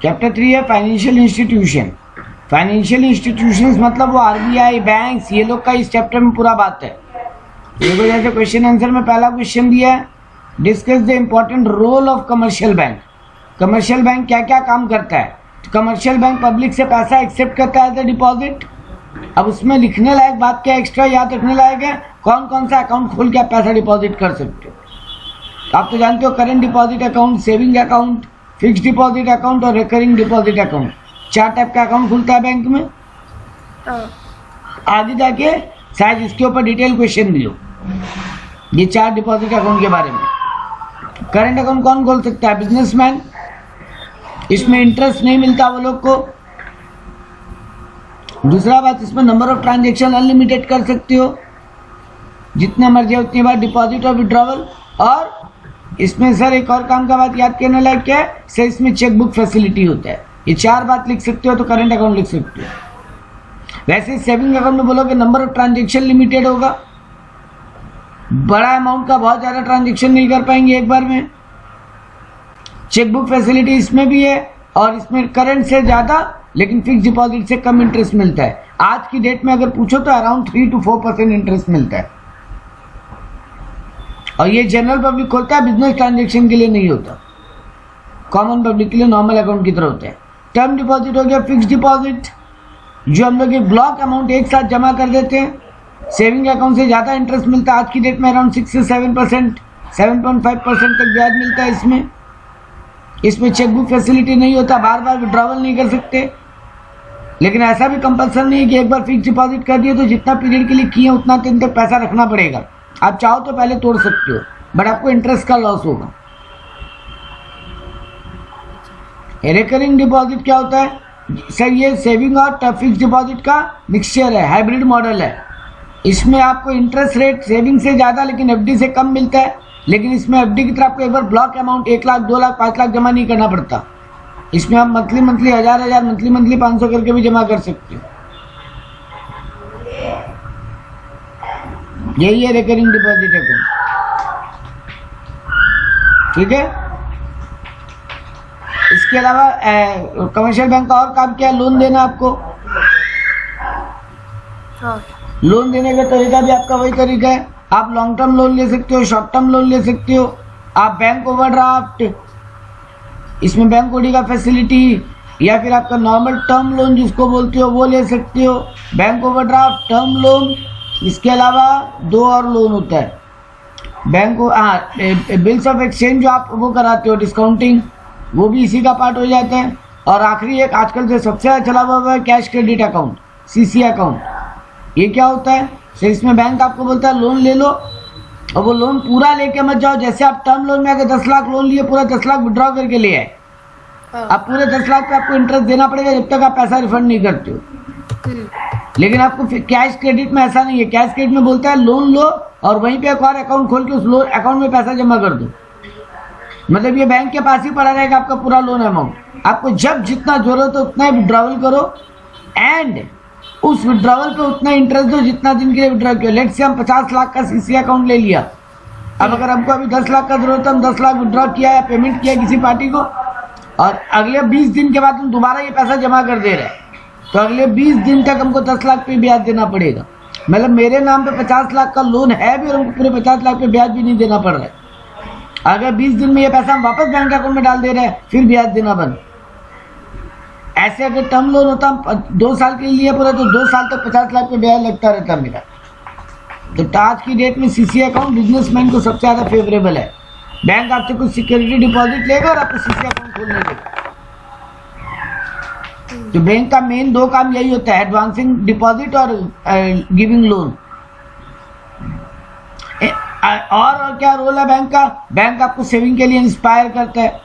Chapter 3 है financial institution. Financial institutions मतलब वो आरबीआई, बैंक्स, ये लोग का इस चैप्टर में पूरा बात है। देखो जैसे क्वेश्चन आंसर में पहला क्वेश्चन दिया है, discuss the important role of commercial bank. Commercial bank क्या क्या काम करता है? तो कमर्शियल बैंक पब्लिक से पैसा एक्सेप्ट करता है एज ए डिपॉजिट। अब उसमें लिखने लायक बात क्या एक्स्ट्रा याद रखने लायक है, कौन कौन सा अकाउंट खोल के आप पैसा डिपॉजिट कर सकते हो। आप तो जानते हो current deposit account, saving account, fix deposit account और रिकरिंग डिपॉजिट अकाउंट, 4 टाइप का अकाउंट खुलता है बैंक में। आगे जाके शायद इसके ऊपर डिटेल क्वेश्चन भी हो, ये 4 डिपॉजिट अकाउंट के बारे में। करंट अकाउंट कौन खोल सकता है? बिजनेसमैन, इसमें इंटरेस्ट नहीं मिलता वो लोग को। दूसरा बात, इसमें नंबर ऑफ ट्रांजेक्शन अनलिमिटेड कर सकते हो, जितना मर्जी उतनी बार डिपॉजिट और विड्रॉवल। और इसमें सर एक और काम का बात याद करने लायक क्या है सर, इसमें चेकबुक फैसिलिटी होता है। ये 4 बात लिख सकते हो तो करंट अकाउंट लिख सकते हो। वैसे सेविंग अकाउंट में बोलोगे नंबर ऑफ ट्रांजेक्शन लिमिटेड होगा, बड़ा अमाउंट का बहुत ज़्यादा ट्रांजेक्शन नहीं कर पाएंगे एक बार में। चेकबुक फैसिलिटी इसमें भी है और इसमें करंट से ज़्यादा लेकिन फिक्स डिपॉजिट से कम इंटरेस्ट मिलता है। आज की डेट में अगर पूछो तो अराउंड 3 to 4% इंटरेस्ट मिलता है। और ये जनरल पब्लिक होता है, बिजनेस ट्रांजेक्शन के लिए नहीं होता, कॉमन पब्लिक के लिए नॉर्मल अकाउंट की तरह होता है। टर्म डिपॉजिट हो गया फिक्स डिपॉजिट, जो हम लोग एक ब्लॉक अमाउंट एक साथ जमा कर देते हैं। सेविंग अकाउंट से ज़्यादा इंटरेस्ट मिलता है, आज की डेट में अराउंड 6 से 7%, 7.5% तक ब्याज मिलता है इसमें। इसमें चेकबुक फैसिलिटी नहीं होता, बार बार विड्रॉवल नहीं कर सकते। लेकिन ऐसा भी कंपल्सन नहीं है कि एक बार फिक्स डिपॉजिट कर दिए तो जितना पीरियड के लिए किए उतना दिन तक पैसा रखना पड़ेगा। आप चाहो तो पहले तोड़ सकते हो, बट आपको इंटरेस्ट का लॉस होगा। रिकरिंग डिपॉजिट क्या होता है सर? ये सेविंग और फिक्स डिपॉजिट का मिक्सचर है, हाइब्रिड मॉडल है। इसमें आपको इंटरेस्ट रेट सेविंग से ज़्यादा लेकिन एफडी से कम मिलता है। लेकिन इसमें एफडी की तरफ आपको एक बार ब्लॉक अमाउंट 1 लाख, 2 लाख, 5 लाख जमा नहीं करना पड़ता। इसमें आप मंथली 1000 मंथली 500 करके भी जमा कर सकते हो। यही है रिकरिंग डिपॉजिट अकाउंट, ठीक है। इसके अलावा कमर्शियल बैंक का और काम क्या है? लोन देना आपको। लोन देने का तरीका भी आपका वही तरीका है। आप लॉन्ग टर्म लोन ले सकते हो, शॉर्ट टर्म लोन ले सकते हो। आप बैंक ओवरड्राफ्ट, इसमें बैंक ओडी का फैसिलिटी, या फिर आपका नॉर्मल टर्म लोन जिसको बोलते हो वो ले सकते हो। बैंक ओवरड्राफ्ट, टर्म लोन, इसके अलावा 2 और लोन होता है बैंक बिल्स ऑफ एक्सचेंज जो आप वो कराते हो, डिस्काउंटिंग, वो भी इसी का पार्ट हो जाता है। और आखिरी एक आजकल जो सबसे ज़्यादा चला हुआ है cash credit account, CC account. ये क्या होता है सर? इसमें बैंक आपको बोलता है लोन ले लो और वो लोन पूरा लेके मत जाओ। जैसे आप टर्म लोन में अगर 10 लाख लोन लिए, पूरा 10 लाख विड्रॉ करके ले आए, अब पूरे 10 लाख पे आपको इंटरेस्ट देना पड़ेगा जब तक आप पैसा रिफंड नहीं करते हो। लेकिन आपको कैश क्रेडिट में ऐसा नहीं है। कैश क्रेडिट में बोलता है लोन लो और वहीं पे एक और अकाउंट खोल के उस लोन अकाउंट में पैसा जमा कर दो। मतलब ये बैंक के पास ही पड़ा रहेगा आपका पूरा लोन अमाउंट। आपको जब जितना जरूरत हो उतना ही विड्रॉवल करो एंड उस विड्रॉवल पे उतना इंटरेस्ट दो जितना दिन के लिए विड्रॉ किया। लेट से हम 50 लाख का सीसी अकाउंट ले लिया, अब अगर हमको अभी 10 लाख का जरूरत है, हम 10 लाख विड्रॉ किया या पेमेंट किया किसी पार्टी को और अगले 20 दिन के बाद हम दोबारा ये पैसा जमा कर दे रहे हैं, तो अगले 20 दिन तक हमको 10 लाख पे ब्याज देना पड़ेगा। मतलब मेरे नाम पे 50 लाख का लोन है भी और हमको पूरे 50 लाख पे ब्याज भी नहीं देना पड़ रहा है। अगर 20 दिन में ये पैसा हम वापस बैंक अकाउंट में डाल दे रहे हैं फिर ब्याज देना बंद। ऐसे अगर टर्म लोन होता हम 2 साल के लिए पूरा, तो 2 साल तक 50 लाख पे ब्याज लगता रहता मेरा। तो आज की डेट में सीसी अकाउंट बिजनेसमैन को सबसे ज़्यादा फेवरेबल है। बैंक आपसे कुछ सिक्योरिटी डिपॉजिट लेगा और आपको सीसी अकाउंट खोलने देगा। तो बैंक का मेन 2 काम यही होता है, एडवांसिंग डिपॉजिट और गिविंग लोन। और क्या रोल है बैंक का? बैंक आपको सेविंग के लिए इंस्पायर करता है,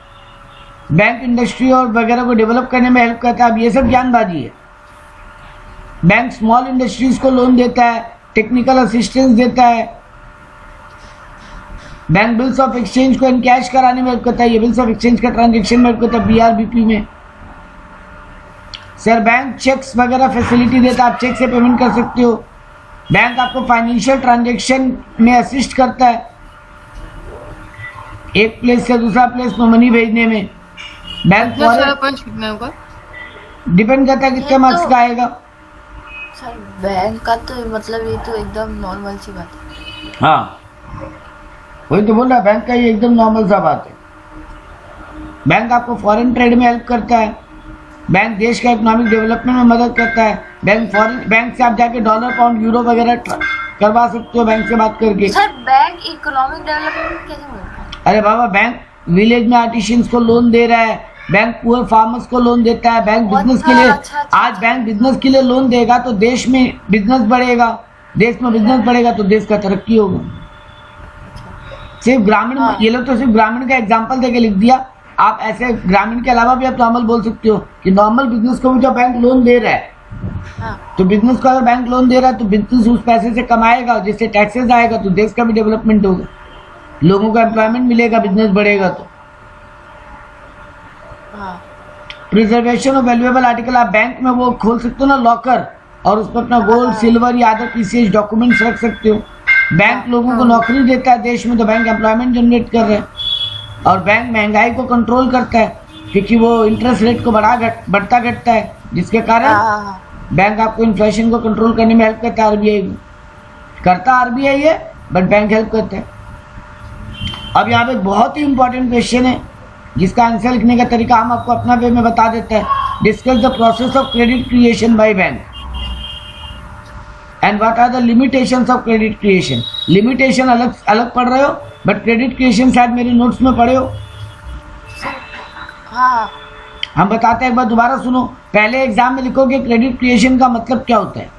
बैंक इंडस्ट्री और वगैरह को डेवलप करने में हेल्प करता है। अब ये सब ज्ञानबाजी है। बैंक स्मॉल इंडस्ट्रीज को लोन देता है, टेक्निकल असिस्टेंस देता है। बैंक बिल्स ऑफ एक्सचेंज को इनकैश कराने में हेल्प करता है। ये बिल्स ऑफ एक्सचेंज का ट्रांजेक्शन में हेल्प करता है बीआरबीपी में। सर बैंक चेक्स वगैरह फैसिलिटी देता है, आप चेक से पेमेंट कर सकते हो। बैंक आपको फाइनेंशियल ट्रांजैक्शन में असिस्ट करता है, एक प्लेस से दूसरा प्लेस में मनी भेजने में। बैंक कितना सारा फॉरेन पॉइंट्स कितना होगा? डिपेंड करता है कितने ये मार्क्स तो का आएगा। सर बैंक का तो मतलब ये तो एकदम नॉर्मल सी बात है। हाँ वही तो बोल रहा, बैंक का ये एकदम नॉर्मल सा बात है। बैंक आपको फॉरेन ट्रेड में हेल्प करता है, बैंक देश का इकोनॉमिक डेवलपमेंट में मदद करता है। बैंक से आप जाके डॉलर पाउंड यूरो वगैरह करवा सकते हो बैंक से बात करके। सर बैंक इकोनॉमिक डेवलपमेंट कैसे होता है? अरे बाबा, बैंक विलेज में आर्टिशियंस को लोन दे रहा है, बैंक पुअर फार्मर्स को लोन देता है, बैंक बिजनेस के लिए आज बैंक बिजनेस के लिए लोन देगा तो देश में बिजनेस बढ़ेगा, देश में बिजनेस बढ़ेगा तो देश का तरक्की होगा। सिर्फ ग्रामीण ये लोग तो सिर्फ ग्रामीण का एग्जांपल देके लिख दिया, आप ऐसे ग्रामीण के अलावा भी आप नॉर्मल बोल सकते हो कि नॉर्मल बिजनेस को भी जो बैंक लोन दे रहा है, तो बिजनेस को अगर बैंक लोन दे रहा है तो बिजनेस उस पैसे से कमाएगा, जिससे टैक्सेस आएगा तो देश का भी डेवलपमेंट होगा, लोगों को एम्प्लॉयमेंट मिलेगा, बिजनेस बढ़ेगा। तो प्रिजर्वेशन ऑफ वैल्यूएबल आर्टिकल, आप बैंक में वो खोल सकते हो ना लॉकर, और उस पर अपना गोल्ड सिल्वर या अदर प्रीशियस डॉक्यूमेंट्स रख सकते हो। बैंक लोगों को नौकरी देता है देश में, तो बैंक एम्प्लॉयमेंट जनरेट कर रहे हैं, और बैंक महंगाई को कंट्रोल करता है क्योंकि वो इंटरेस्ट रेट को बढ़ता घटता है, जिसके कारण बैंक आपको इन्फ्लेशन को कंट्रोल करने में हेल्प करता है। आरबीआई करता आरबीआई है, बट बैंक हेल्प करता है। अब यहाँ पे बहुत ही इंपॉर्टेंट क्वेश्चन है जिसका आंसर लिखने का तरीका हम आपको अपना वे में बता देते हैं। Discuss the process of credit creation by bank and what are the limitations of credit creation. Limitation अलग अलग पढ़ रहे हो, बट क्रेडिट क्रिएशन शायद मेरे नोट्स में पढ़े हो। हाँ हम बताते हैं, एक बार दोबारा सुनो। पहले एग्जाम में लिखोगे क्रेडिट क्रिएशन का मतलब क्या होता है।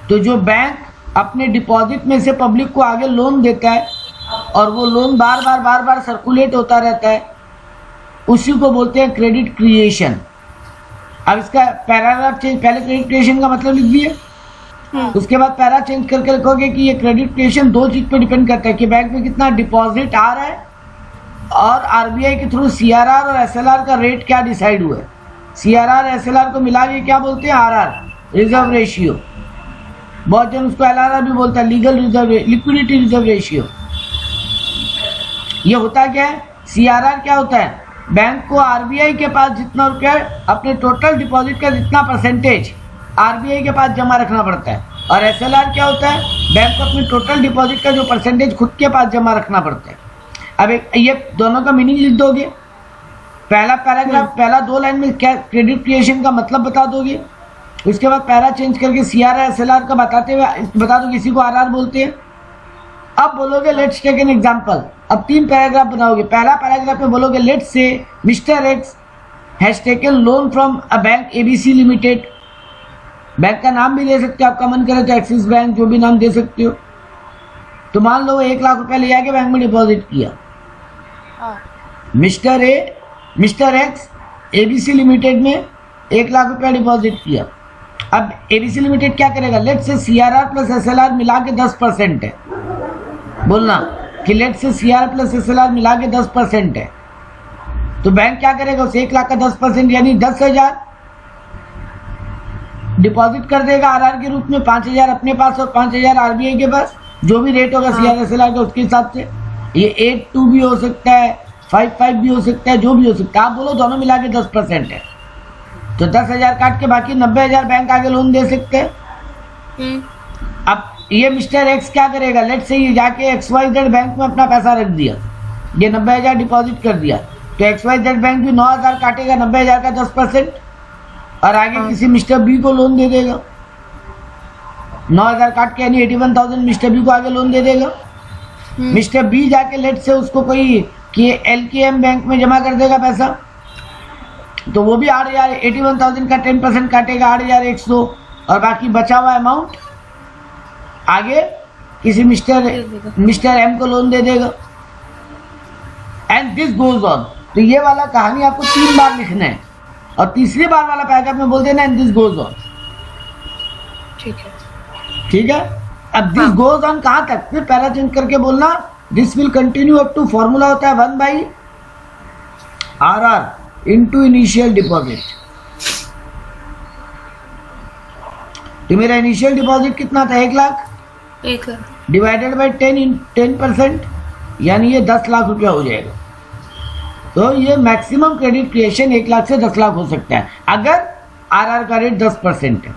तो जो बैंक अपने डिपॉजिट में से पब्लिक को आगे लोन देता है और वो लोन बार बार सर्कुलेट होता रहता है, उसी को बोलते हैं क्रेडिट क्रिएशन। अब इसका पैराग्राफ चेंज, पहले क्रेडिट क्रिएशन का मतलब लिख दिए, उसके बाद पैरा चेंज करके लिखोगे कि ये क्रेडिट क्रिएशन दो चीज पे डिपेंड करता है कि बैंक में कितना डिपॉजिट आ रहा है और आरबीआई के थ्रू सीआरआर और एसएलआर का रेट क्या डिसाइड हुआ है। सीआरआर एसएलआर को मिला के क्या बोलते हैं, आरआर, रिजर्व रेशियो। बहुत जन उसको एलआरआर भी बोलता है, legal reserve, liquidity reserve ratio. ये होता क्या है, सीआरआर क्या होता है, बैंक को आरबीआई के पास जितना रुपया अपने टोटल डिपॉजिट का जितना परसेंटेज आरबीआई के पास जमा रखना पड़ता है। और एसएलआर क्या होता है, बैंक को अपने टोटल डिपॉजिट का जो परसेंटेज खुद के पास जमा रखना पड़ता है। अब एक ये दोनों का मीनिंग लिख दोगे, पहला पैराग्राफ पहला 2 लाइन में क्या क्रेडिट क्रिएशन का मतलब बता दोगे, उसके बाद पैरा चेंज करके सीआरआर एसएलआर का बताते हुए बता दोगे, इसी को आरआर बोलते हैं। अब बोलोगे लेट्स टेक एन एग्जांपल। अब 3 पैराग्राफ बनाओगे। पहला पैराग्राफ में बोलोगे let's say mister x has taken loan from a bank ABC limited. Bank का नाम भी दे सकते हो, आपका मन करे तो एक्सिस बैंक, जो भी नाम दे सकते हो। तो मान लो 1 लाख रुपया ले आके बैंक में डिपॉजिट किया। मिस्टर एक्स एबीसी लिमिटेड में 1 लाख रुपया डिपॉजिट किया। अब एबीसी लिमिटेड क्या करेगा, let's say CRR plus SLR मिला के 10% है। बोलना कि let's say CRR plus SLR मिला के 10% है। तो बैंक क्या करेगा, उस 1 लाख का 10% यानी 10,000 डिपॉजिट कर देगा आरआर के रूप में, 5,000 अपने पास और 5,000 आरबीआई के पास, जो भी रेट होगा सीआरआर एसएलआर का उसके हिसाब से। ये 8.2 भी हो सकता है, 5.5 भी हो सकता है, जो भी हो सकता है। आप बोलो दोनों मिला के 10% है, तो 10,000 काट के बाकी 90,000 बैंक आगे लोन दे सकते हैं। अब ये मिस्टर एक्स क्या करेगा, लेट से ये जाके XYZ बैंक में अपना पैसा रख दिया, ये 90,000 डिपॉजिट कर दिया, तो XYZ बैंक भी 9,000 काटेगा 90,000 का 10% और आगे किसी मिस्टर बी को लोन दे देगा। 9,000 काट के यानी 81,000 मिस्टर बी को आगे लोन दे देगा। मिस्टर बी जाके लेट से उसको कोई कि LKM बैंक में जमा कर देगा पैसा, तो वो भी 8,000 81,000 का 10% काटेगा 8,100 और बाकी बचा हुआ अमाउंट आगे किसी मिस्टर एम को लोन दे देगा। And this goes on. तो ये वाला कहानी आपको 3 बार लिखना है और तीसरी बार वाला पैराग्राफ में बोल देना एंड दिस गोज ऑन। ठीक है। अब दिस गोज ऑन कहाँ तक, फिर पैरा चेंज करके बोलना this will continue up to, formula होता है 1/RR इंटू इनिशियल डिपॉजिट। तो मेरा इनिशियल डिपॉजिट कितना था, 1 लाख, डिवाइडेड बाई 10% यानी ये 10 लाख रुपया हो जाएगा। तो ये मैक्सिमम क्रेडिट क्रिएशन 1 लाख से 10 लाख हो सकता है अगर आरआर का रेट 10% है,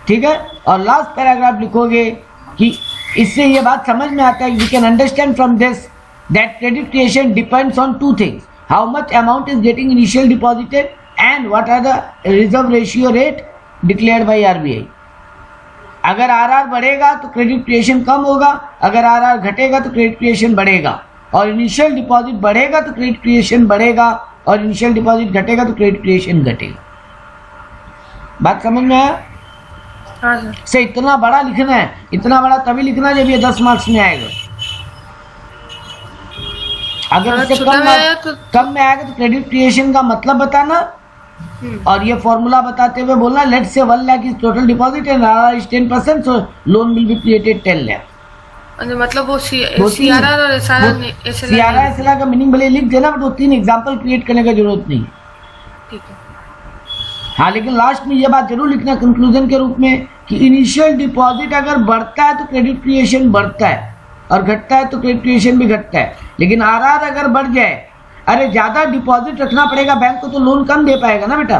ठीक है। और लास्ट पैराग्राफ लिखोगे कि इससे ये बात समझ में आता है, we can understand from this that credit creation depends on 2 things, how much amount is getting initial deposited and what are the reserve ratio rate declared by RBI. अगर आरआर बढ़ेगा तो क्रेडिट क्रिएशन कम होगा, अगर RR घटेगा तो credit creation बढ़ेगा, और initial deposit बढ़ेगा तो क्रेडिट क्रिएशन बढ़ेगा, और इनिशियल डिपॉजिट घटेगा तो क्रेडिट क्रिएशन घटेगा। बात समझ में आया? हाँ सर। से इतना बड़ा लिखना है, इतना बड़ा तभी लिखना जब ये 10 मार्क्स में आएगा। अगर इससे छोटा में आया तो कम में आएगा तो क्रेडिट क्रिएशन का मतलब बताना और ये फॉर्मूला बताते हुए बोलना let's say 1 lakh is total deposit and RR is 10%, so loan will be created 10 lakh. मतलब वो सीआरआर और एसआरआर सीआरआर एसएलआर का मीनिंग भले लिख देना, बट वो 3 एग्जांपल क्रिएट करने का जरूरत नहीं है। ठीक है। हाँ, लेकिन लास्ट में ये बात जरूर लिखना कंक्लूजन के रूप में कि इनिशियल डिपॉजिट अगर बढ़ता है तो क्रेडिट क्रिएशन बढ़ता है, और घटता है तो क्रेडिट क्रिएशन भी घटता है। लेकिन आरआर अगर बढ़ जाए, अरे ज्यादा डिपॉजिट रखना पड़ेगा बैंक को तो लोन कम दे पाएगा ना बेटा,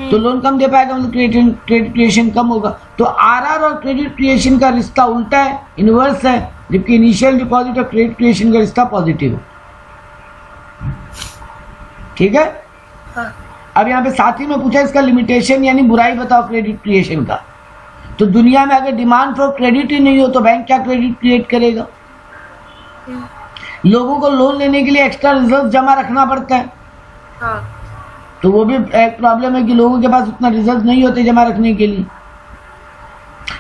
तो लोन कम दे पाएगा मतलब क्रेडिट क्रिएशन कम होगा। तो आरआर और क्रेडिट क्रिएशन का रिश्ता उल्टा है, इनवर्स है, जबकि इनिशियल डिपॉजिट और क्रेडिट क्रिएशन का रिश्ता पॉजिटिव है। ठीक है। हाँ। अब यहाँ पे साथ ही में पूछा इसका लिमिटेशन यानी बुराई बताओ क्रेडिट क्रिएशन का। तो दुनिया में अगर डिमांड फॉर क्रेडिट ही नहीं हो तो बैंक क्या क्रेडिट क्रिएट करेगा? लोगों को लोन लेने के लिए एक्स्ट्रा रिजर्व जमा रखना पड़ता है। हाँ। तो वो भी एक प्रॉब्लम है कि लोगों के पास उतना रिजर्व नहीं होते जमा रखने के लिए।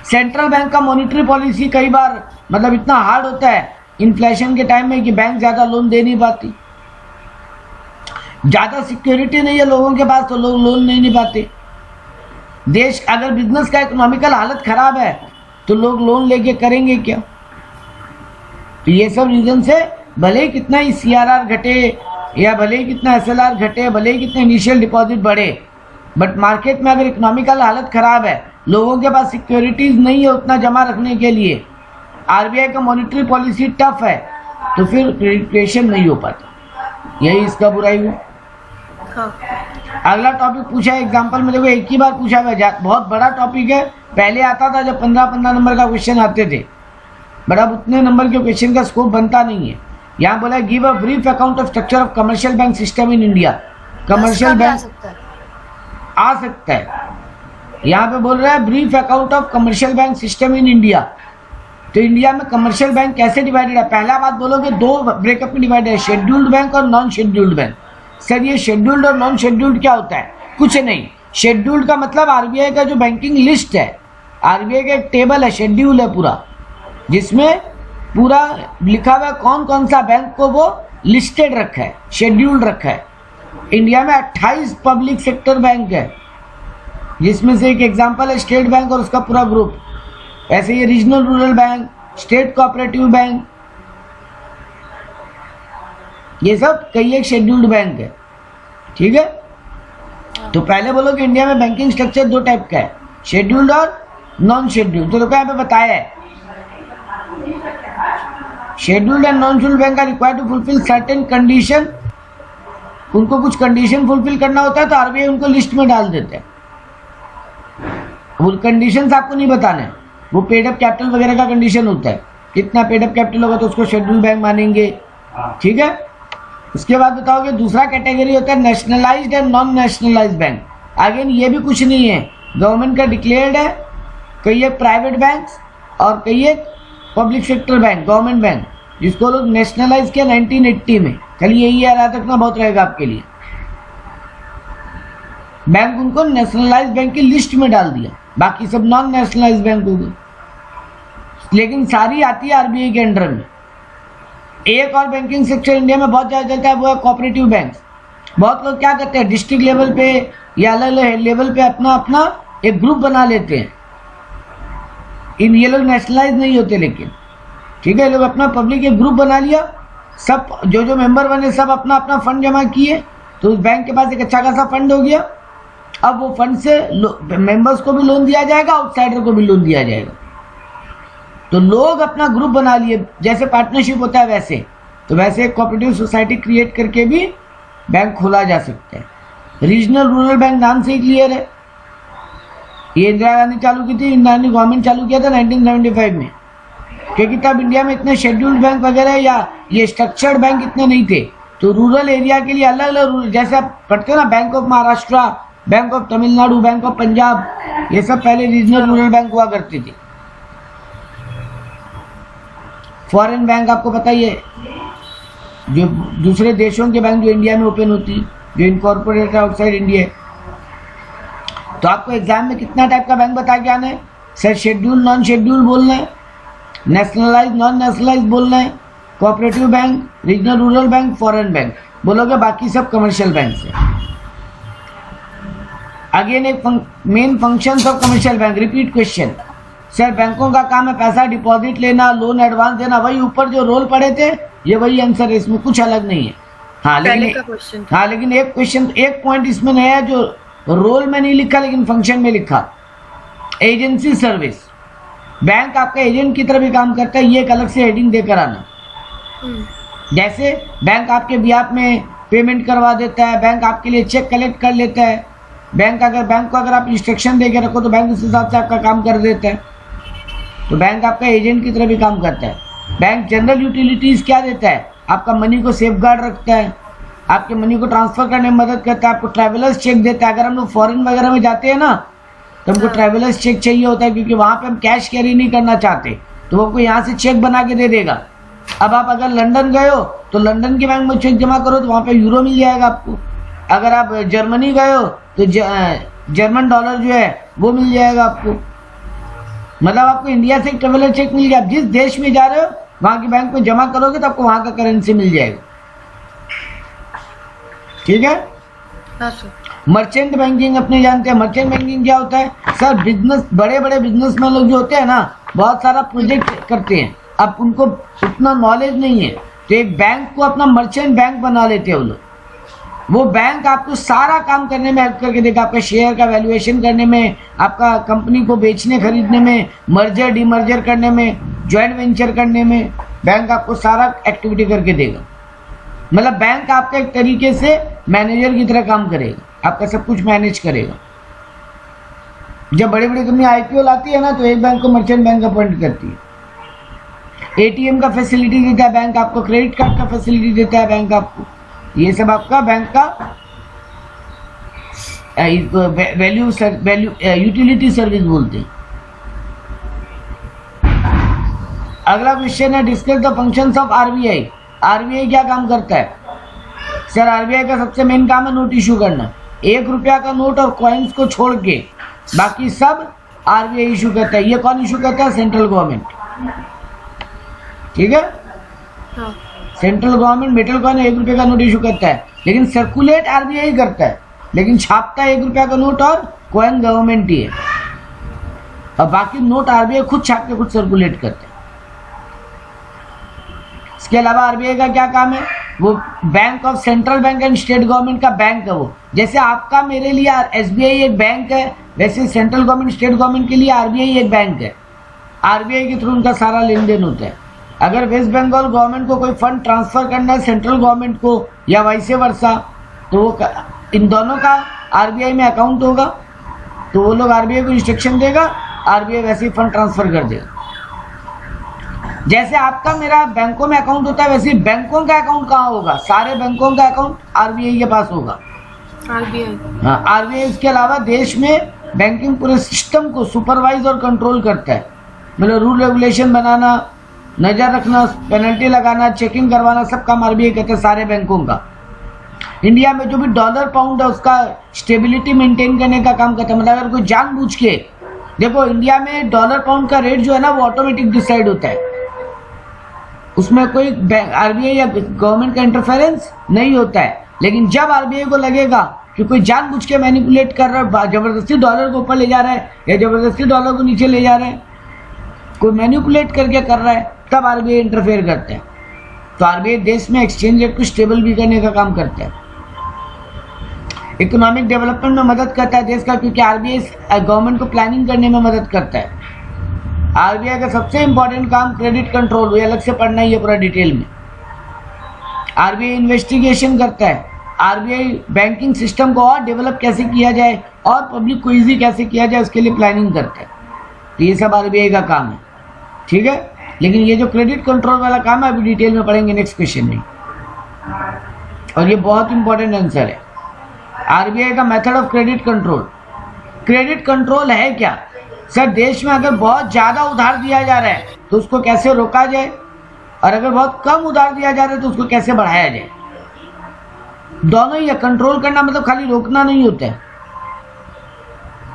सेंट्रल बैंक का मॉनिटरी पॉलिसी कई बार मतलब इतना हार्ड होता है इन्फ्लेशन के टाइम में कि बैंक ज्यादा लोन दे नहीं पाती, ज्यादा सिक्योरिटी नहीं है लोगों के पास तो लोग लोन नहीं पाते। देश अगर बिजनेस का इकोनॉमिकल हालत खराब है तो लोग लोन लेके करेंगे क्या? तो ये सब रीजन से भले ही कितना ही सीआरआर घटे या भले ही कितना एसएलआर घटे, भले ही कितना इनिशियल डिपॉजिट बढ़े, बट मार्केट में अगर इकोनॉमिकल हालत खराब है, लोगों के पास सिक्योरिटीज नहीं है उतना जमा रखने के लिए, आरबीआई का मॉनिटरी पॉलिसी टफ है, तो फिर क्रेडिट क्रिएशन नहीं हो पाता। यही इसका बुराई हुआ। हाँ। अगला टॉपिक पूछा है एग्जाम्पल में, देखो एक ही बार पूछा हुआ है, बहुत बड़ा टॉपिक है। पहले आता था जब 15-15 नंबर का क्वेश्चन आते थे, बट अब उतने नंबर के क्वेश्चन का स्कोप बनता नहीं है। यहाँ बोला give a brief account of structure of commercial bank system in India. Commercial bank आ सकता है, यहाँ पे बोल रहा है brief account of commercial bank system in India. तो इंडिया में कमर्शियल बैंक कैसे डिवाइडेड है? पहला बात बोलोगे 2 ब्रेकअप में डिवाइडेड है, शेड्यूल्ड बैंक और नॉन शेड्यूल्ड बैंक। सर ये शेड्यूल्ड और नॉन शेड्यूल्ड क्या होता है? कुछ नहीं। शेड्यूल्ड का मतलब आरबीआई का जो बैंकिंग लिस्ट है, आरबीआई का एक टेबल है, शेड्यूल है पूरा, जिसमें पूरा लिखा हुआ है कौन कौन सा बैंक को वो लिस्टेड रखा है, शेड्यूल्ड रखा है। इंडिया में 28 पब्लिक सेक्टर बैंक है, जिसमें से एक एग्जांपल है स्टेट बैंक और उसका पूरा ग्रुप। ऐसे ये regional rural bank, state cooperative bank, ये सब कई एक शेड्यूल्ड बैंक है। ठीक है। तो पहले बोलो कि इंडिया में बैंकिंग स्ट्रक्चर 2 टाइप का है, शेड्यूल्ड और नॉन शेड्यूल्ड। तो देखो यहाँ पे बताया है scheduled and non scheduled bank are required to fulfil certain condition. उनको कुछ कंडीशन फुलफिल करना होता है तो आरबीआई उनको लिस्ट में डाल देते हैं। वो कंडीशंस आपको नहीं बताने, वो पेड अप कैपिटल वगैरह का कंडीशन होता है, कितना पेड अप कैपिटल होगा तो उसको शेड्यूल्ड बैंक मानेंगे। ठीक है। उसके बाद बताओगे दूसरा कैटेगरी होता है nationalised and non nationalised bank. Again ये भी कुछ नहीं है, गवर्नमेंट का डिक्लेयर्ड है, कई एक प्राइवेट बैंक और कई एक public sector bank, government bank, जिसको लोग नेशनलाइज किया 1980 में। खाली यही याद रखना बहुत रहेगा आपके लिए। बैंक उनको नेशनलाइज बैंक की लिस्ट में डाल दिया, बाकी सब नॉन नेशनलाइज बैंक हो गए, लेकिन सारी आती है आरबीआई के अंडर में। एक और बैंकिंग सेक्टर इंडिया में बहुत ज़्यादा चलता है, वो है कोऑपरेटिव बैंक। बहुत लोग क्या करते हैं डिस्ट्रिक्ट लेवल पे या अलग अलग लेवल पे अपना अपना एक ग्रुप बना लेते हैं। इन ये लोग नेशनलाइज नहीं होते, लेकिन ठीक है, लोग अपना पब्लिक एक ग्रुप बना लिया, सब जो जो मेंबर बने सब अपना अपना फंड जमा किए, तो उस बैंक के पास एक अच्छा खासा फंड हो गया। अब वो फंड से मेंबर्स को भी लोन दिया जाएगा, आउटसाइडर को भी लोन दिया जाएगा। तो लोग अपना ग्रुप बना लिए, जैसे पार्टनरशिप होता है वैसे, तो वैसे एक कोऑपरेटिव सोसाइटी क्रिएट करके भी बैंक खोला जा सकता है। रीजनल रूरल बैंक नाम से ही क्लियर है। ये इंदिरा गांधी चालू की थी, इंदिरा गांधी गवर्नमेंट चालू किया था 1975 में, क्योंकि तब इंडिया में इतने शेड्यूल्ड बैंक वगैरह या ये स्ट्रक्चर्ड बैंक इतने नहीं थे। तो रूरल एरिया के लिए अलग अलग, जैसे आप पढ़ते हो ना bank of Maharashtra, bank of Tamil Nadu, bank of Punjab, ये सब पहले रीजनल रूरल बैंक हुआ करती थी। फॉरेन बैंक आपको पता ही है, जो दूसरे देशों के बैंक जो इंडिया में ओपन होती, जो इनकॉर्पोरेटेड आउटसाइड इंडिया। तो आपको एग्जाम में कितना टाइप का बैंक बता के आना है सर? शेड्यूल, नॉन शेड्यूल बोलना है, नेशनलाइज, नॉन नेशनलाइज बोलना है, cooperative bank, regional rural bank, foreign bank बोलोगे, बाकी सब कमर्शियल बैंक है। अगेन एक main functions of commercial bank, repeat question. Sir बैंकों का काम है पैसा डिपॉजिट लेना, लोन एडवांस देना, वही ऊपर जो रोल पड़े थे ये वही आंसर है, इसमें कुछ अलग नहीं है। हाँ लेकिन एक क्वेश्चन, एक पॉइंट इसमें नया है जो रोल में नहीं लिखा लेकिन फंक्शन में लिखा, एजेंसी सर्विस। बैंक आपका एजेंट की तरह भी काम करता है, ये एक अलग से हेडिंग देकर आना। जैसे बैंक आपके बिहाफ में पेमेंट करवा देता है, बैंक आपके लिए चेक कलेक्ट कर लेता है, बैंक को अगर आप इंस्ट्रक्शन दे के रखो तो बैंक उस हिसाब से आपका काम कर देता है। तो बैंक आपका एजेंट की तरह भी काम करता है। बैंक जनरल यूटिलिटीज क्या देता है? आपका मनी को सेफगार्ड रखता है, आपके मनी को ट्रांसफर करने में मदद करता है, आपको ट्रैवलर्स चेक देता है। अगर हम लोग फॉरेन वगैरह में जाते हैं ना तो हमको ट्रैवलर्स चेक चाहिए होता है, क्योंकि वहाँ पे हम कैश कैरी नहीं करना चाहते, तो वो आपको यहाँ से चेक बना के दे देगा। अब आप अगर लंदन गए हो तो लंदन के बैंक में चेक जमा करो तो वहाँ पे यूरो मिल जाएगा आपको। अगर आप जर्मनी गए हो तो जर्मन डॉलर जो है वो मिल जाएगा आपको। मतलब आपको इंडिया से ट्रैवलर चेक मिल गया, आप जिस देश में जा रहे हो वहाँ के बैंक में जमा करोगे तो आपको वहाँ का करेंसी मिल जाएगा। ठीक है। मर्चेंट बैंकिंग अपने जानते हैं। मर्चेंट बैंकिंग क्या होता है? सर बिजनेस, बड़े बड़े बिजनेसमैन लोग जो होते हैं ना, बहुत सारा प्रोजेक्ट करते हैं, अब उनको उतना नॉलेज नहीं है तो एक बैंक को अपना मर्चेंट बैंक बना लेते हैं वो लोग। वो बैंक आपको सारा काम करने में हेल्प करके देगा, आपका शेयर का वैल्यूएशन करने में, आपका कंपनी को बेचने खरीदने में, मर्जर डीमर्जर करने में, जॉइंट वेंचर करने में, बैंक आपको सारा एक्टिविटी करके देगा। मतलब बैंक आपका एक तरीके से मैनेजर की तरह काम करेगा, आपका सब कुछ मैनेज करेगा। जब बड़ी बड़ी कंपनी आईपीओ लाती है ना तो एक बैंक को मर्चेंट बैंक अपॉइंट करती है। एटीएम का फैसिलिटी देता है बैंक आपको, क्रेडिट कार्ड का फैसिलिटी देता है बैंक आपको। ये सब आपका बैंक का वैल्यू यूटिलिटी सर्विस बोलते हैं। अगला क्वेश्चन है discuss the functions of RBI. RBI क्या काम करता है? सर आरबीआई का सबसे मेन काम है नोट इशू करना। 1 रुपया का नोट और कॉइन्स को छोड़ के बाकी सब आरबीआई इशू करता है। ये कौन इशू करता है? Central government. ठीक है। सेंट्रल गवर्नमेंट मेटल कॉइन 1 रुपये का नोट इशू करता है, लेकिन सर्कुलेट आरबीआई करता है, लेकिन छापता है 1 रुपया का नोट और कॉइन गवर्नमेंट ही है। और बाकी नोट आरबीआई खुद छाप के खुद सर्कुलेट करता है। इसके अलावा आरबीआई का क्या काम है? वो bank of central bank and state government का बैंक है वो। जैसे आपका मेरे लिए एसबीआई एक बैंक है, वैसे सेंट्रल गवर्नमेंट स्टेट गवर्नमेंट के लिए आरबीआई एक बैंक है। आरबीआई के थ्रू उनका सारा लेन देन होता है। अगर वेस्ट बंगाल गवर्नमेंट को कोई फंड ट्रांसफर करना है सेंट्रल गवर्नमेंट को या वाइसे वर्सा, तो वो इन दोनों का आरबीआई में अकाउंट होगा, तो वो लोग आरबीआई को इंस्ट्रक्शन देगा, आरबीआई वैसे ही फंड ट्रांसफर कर देगा। जैसे आपका मेरा बैंकों में अकाउंट होता है, वैसे ही बैंकों का अकाउंट कहाँ होगा? सारे बैंकों का अकाउंट आरबीआई के पास होगा। हाँ, आरबीआई इसके अलावा देश में बैंकिंग पूरे सिस्टम को सुपरवाइज और कंट्रोल करता है। मतलब रूल रेगुलेशन बनाना, नजर रखना, पेनल्टी लगाना, चेकिंग करवाना, सब काम आरबीआई करता है सारे बैंकों का। इंडिया में जो भी डॉलर पाउंड है उसका स्टेबिलिटी मेंटेन करने का काम करता है। मतलब अगर कोई जानबूझ के, देखो इंडिया में डॉलर पाउंड का रेट जो है ना वो ऑटोमेटिक डिसाइड होता है, उसमें कोई आरबीआई या गवर्नमेंट का इंटरफेरेंस नहीं होता है। लेकिन जब आरबीआई को लगेगा कि कोई जानबूझ के मैनिपुलेट कर रहा है, जबरदस्ती डॉलर को ऊपर ले जा रहा है या जबरदस्ती डॉलर को नीचे ले जा रहा है, कोई मैनिपुलेट करके कर रहा है, तब आरबीआई इंटरफेयर करता है। तो आरबीआई देश में एक्सचेंज रेट को स्टेबल भी करने का काम करता है। इकोनॉमिक डेवलपमेंट में मदद करता है देश का, क्योंकि आरबीआई गवर्नमेंट को प्लानिंग करने में मदद करता है। आरबीआई का सबसे इंपॉर्टेंट काम क्रेडिट कंट्रोल, वो अलग से पढ़ना ही है पूरा डिटेल में। आरबीआई इन्वेस्टिगेशन करता है, आरबीआई बैंकिंग सिस्टम को और डेवलप कैसे किया जाए और पब्लिक को ईजी कैसे किया जाए उसके लिए प्लानिंग करता है। तो ये सब आरबीआई का काम है, ठीक है। लेकिन ये जो क्रेडिट कंट्रोल वाला काम है अभी डिटेल में पढ़ेंगे नेक्स्ट क्वेश्चन में, और ये बहुत इंपॉर्टेंट आंसर है। आरबीआई का method of credit control. Credit control है क्या? सर देश में अगर बहुत ज़्यादा उधार दिया जा रहा है तो उसको कैसे रोका जाए, और अगर बहुत कम उधार दिया जा रहा है तो उसको कैसे बढ़ाया जाए। दोनों ही है। कंट्रोल करना मतलब खाली रोकना नहीं होता है।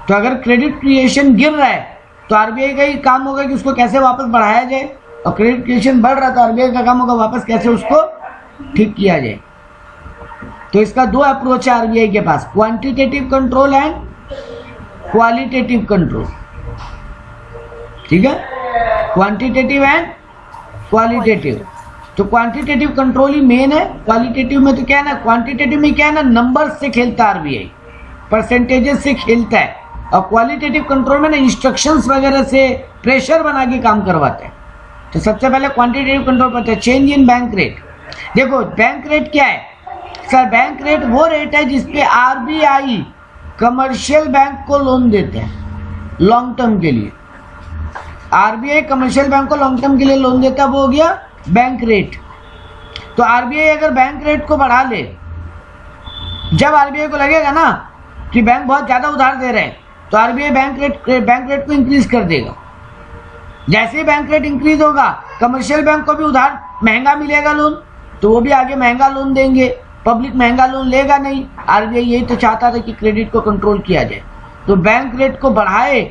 तो अगर क्रेडिट क्रिएशन गिर रहा है तो आरबीआई का ही काम होगा कि उसको कैसे वापस बढ़ाया जाए, और क्रेडिट क्रिएशन बढ़ रहा है तो आरबीआई का काम होगा वापस कैसे उसको ठीक किया जाए। तो इसका दो अप्रोच है आरबीआई के पास, quantitative control and qualitative control, ठीक है, क्वांटिटेटिव एंड क्वालिटेटिव। तो क्वांटिटेटिव कंट्रोल ही मेन है। क्वालिटेटिव में तो क्या है ना, क्वांटिटेटिव में क्या है ना, नंबर्स से खेलता है आरबीआई, परसेंटेजेस से खेलता है, और क्वालिटेटिव कंट्रोल में ना इंस्ट्रक्शंस वगैरह से प्रेशर बना के काम करवाते हैं। तो सबसे पहले क्वांटिटेटिव कंट्रोल पर चेंज इन बैंक रेट। देखो बैंक रेट क्या है सर? बैंक रेट वो रेट है जिसपे आरबीआई कमर्शियल बैंक को लोन देते हैं लॉन्ग टर्म के लिए। आरबीआई कमर्शियल बैंक को लॉन्ग टर्म के लिए लोन देता है, वो हो गया बैंक रेट। तो आरबीआई अगर बैंक रेट को बढ़ा ले, जब आरबीआई को लगेगा ना कि बैंक बहुत ज़्यादा उधार दे रहे हैं तो आरबीआई बैंक रेट को इंक्रीज कर देगा। जैसे ही बैंक रेट इंक्रीज होगा कमर्शियल बैंक को भी उधार महंगा मिलेगा लोन, तो वो भी आगे महंगा लोन देंगे। पब्लिक महंगा लोन लेगा नहीं। आरबीआई यही तो चाहता था कि क्रेडिट को कंट्रोल किया जाए। तो बैंक रेट को बढ़ाए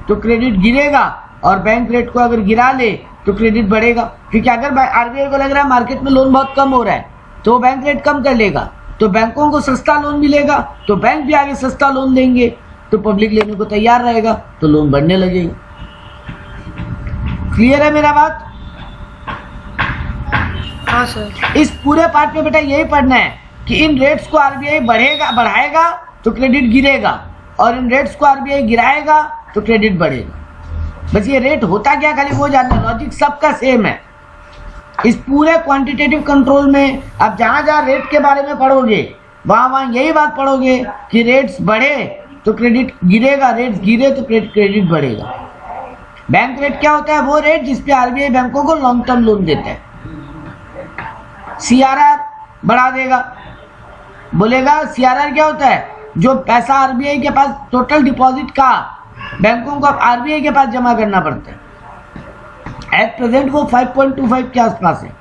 तो क्रेडिट गिरेगा, और बैंक रेट को अगर गिरा ले तो क्रेडिट बढ़ेगा। क्योंकि अगर आरबीआई को लग रहा है मार्केट में लोन बहुत कम हो रहा है तो बैंक रेट कम कर लेगा, तो बैंकों को सस्ता लोन मिलेगा, तो बैंक भी आगे सस्ता लोन देंगे, तो पब्लिक लेने को तैयार रहेगा, तो लोन बढ़ने लगेगा। क्लियर है मेरा बात? हाँ सर। इस पूरे पार्ट में बेटा यही पढ़ना है कि इन रेट्स को आरबीआई बढ़ाएगा तो क्रेडिट गिरेगा, और इन रेट्स को आरबीआई गिराएगा तो क्रेडिट बढ़ेगा। बस ये रेट होता क्या खाली वो जानना, लॉजिक सबका सेम है। इस पूरे क्वांटिटेटिव कंट्रोल में आप जहां जहां रेट के बारे में पढ़ोगे वहां यही बात पढ़ोगे कि रेट्स बढ़े तो क्रेडिट गिरेगा, रेट्स गिरे तो क्रेडिट बढ़ेगा। बैंक रेट क्या होता है? वो रेट जिसपे आरबीआई बैंकों को लॉन्ग टर्म लोन देता है। सीआरआर बढ़ा देगा, बोलेगा सीआरआर क्या होता है? जो पैसा आरबीआई के पास टोटल डिपॉजिट का बैंकों को आरबीआई के पास जमा करना पड़ता है। एट प्रेजेंट वो 5.25 के आसपास है।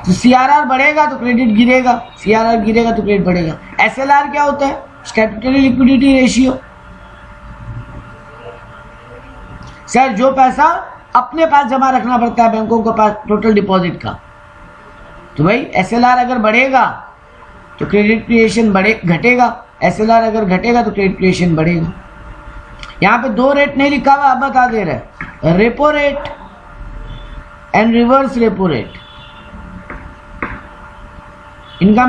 तो सीआरआर बढ़ेगा तो क्रेडिट गिरेगा, सीआरआर गिरेगा तो क्रेडिट बढ़ेगा। एसएलआर क्या होता है? Statutory liquidity ratio. सर जो पैसा अपने पास जमा रखना पड़ता है बैंकों के पास टोटल डिपॉजिट का, तो भाई एसएलआर अगर बढ़ेगा तो क्रेडिट क्रिएशन घटेगा, एसएलआर अगर घटेगा तो क्रेडिट क्रिएशन बढ़ेगा। यहाँ पे दो रेट नहीं लिखा हुआ, अब बता दे रहा है, repo rate and reverse repo rate. इनका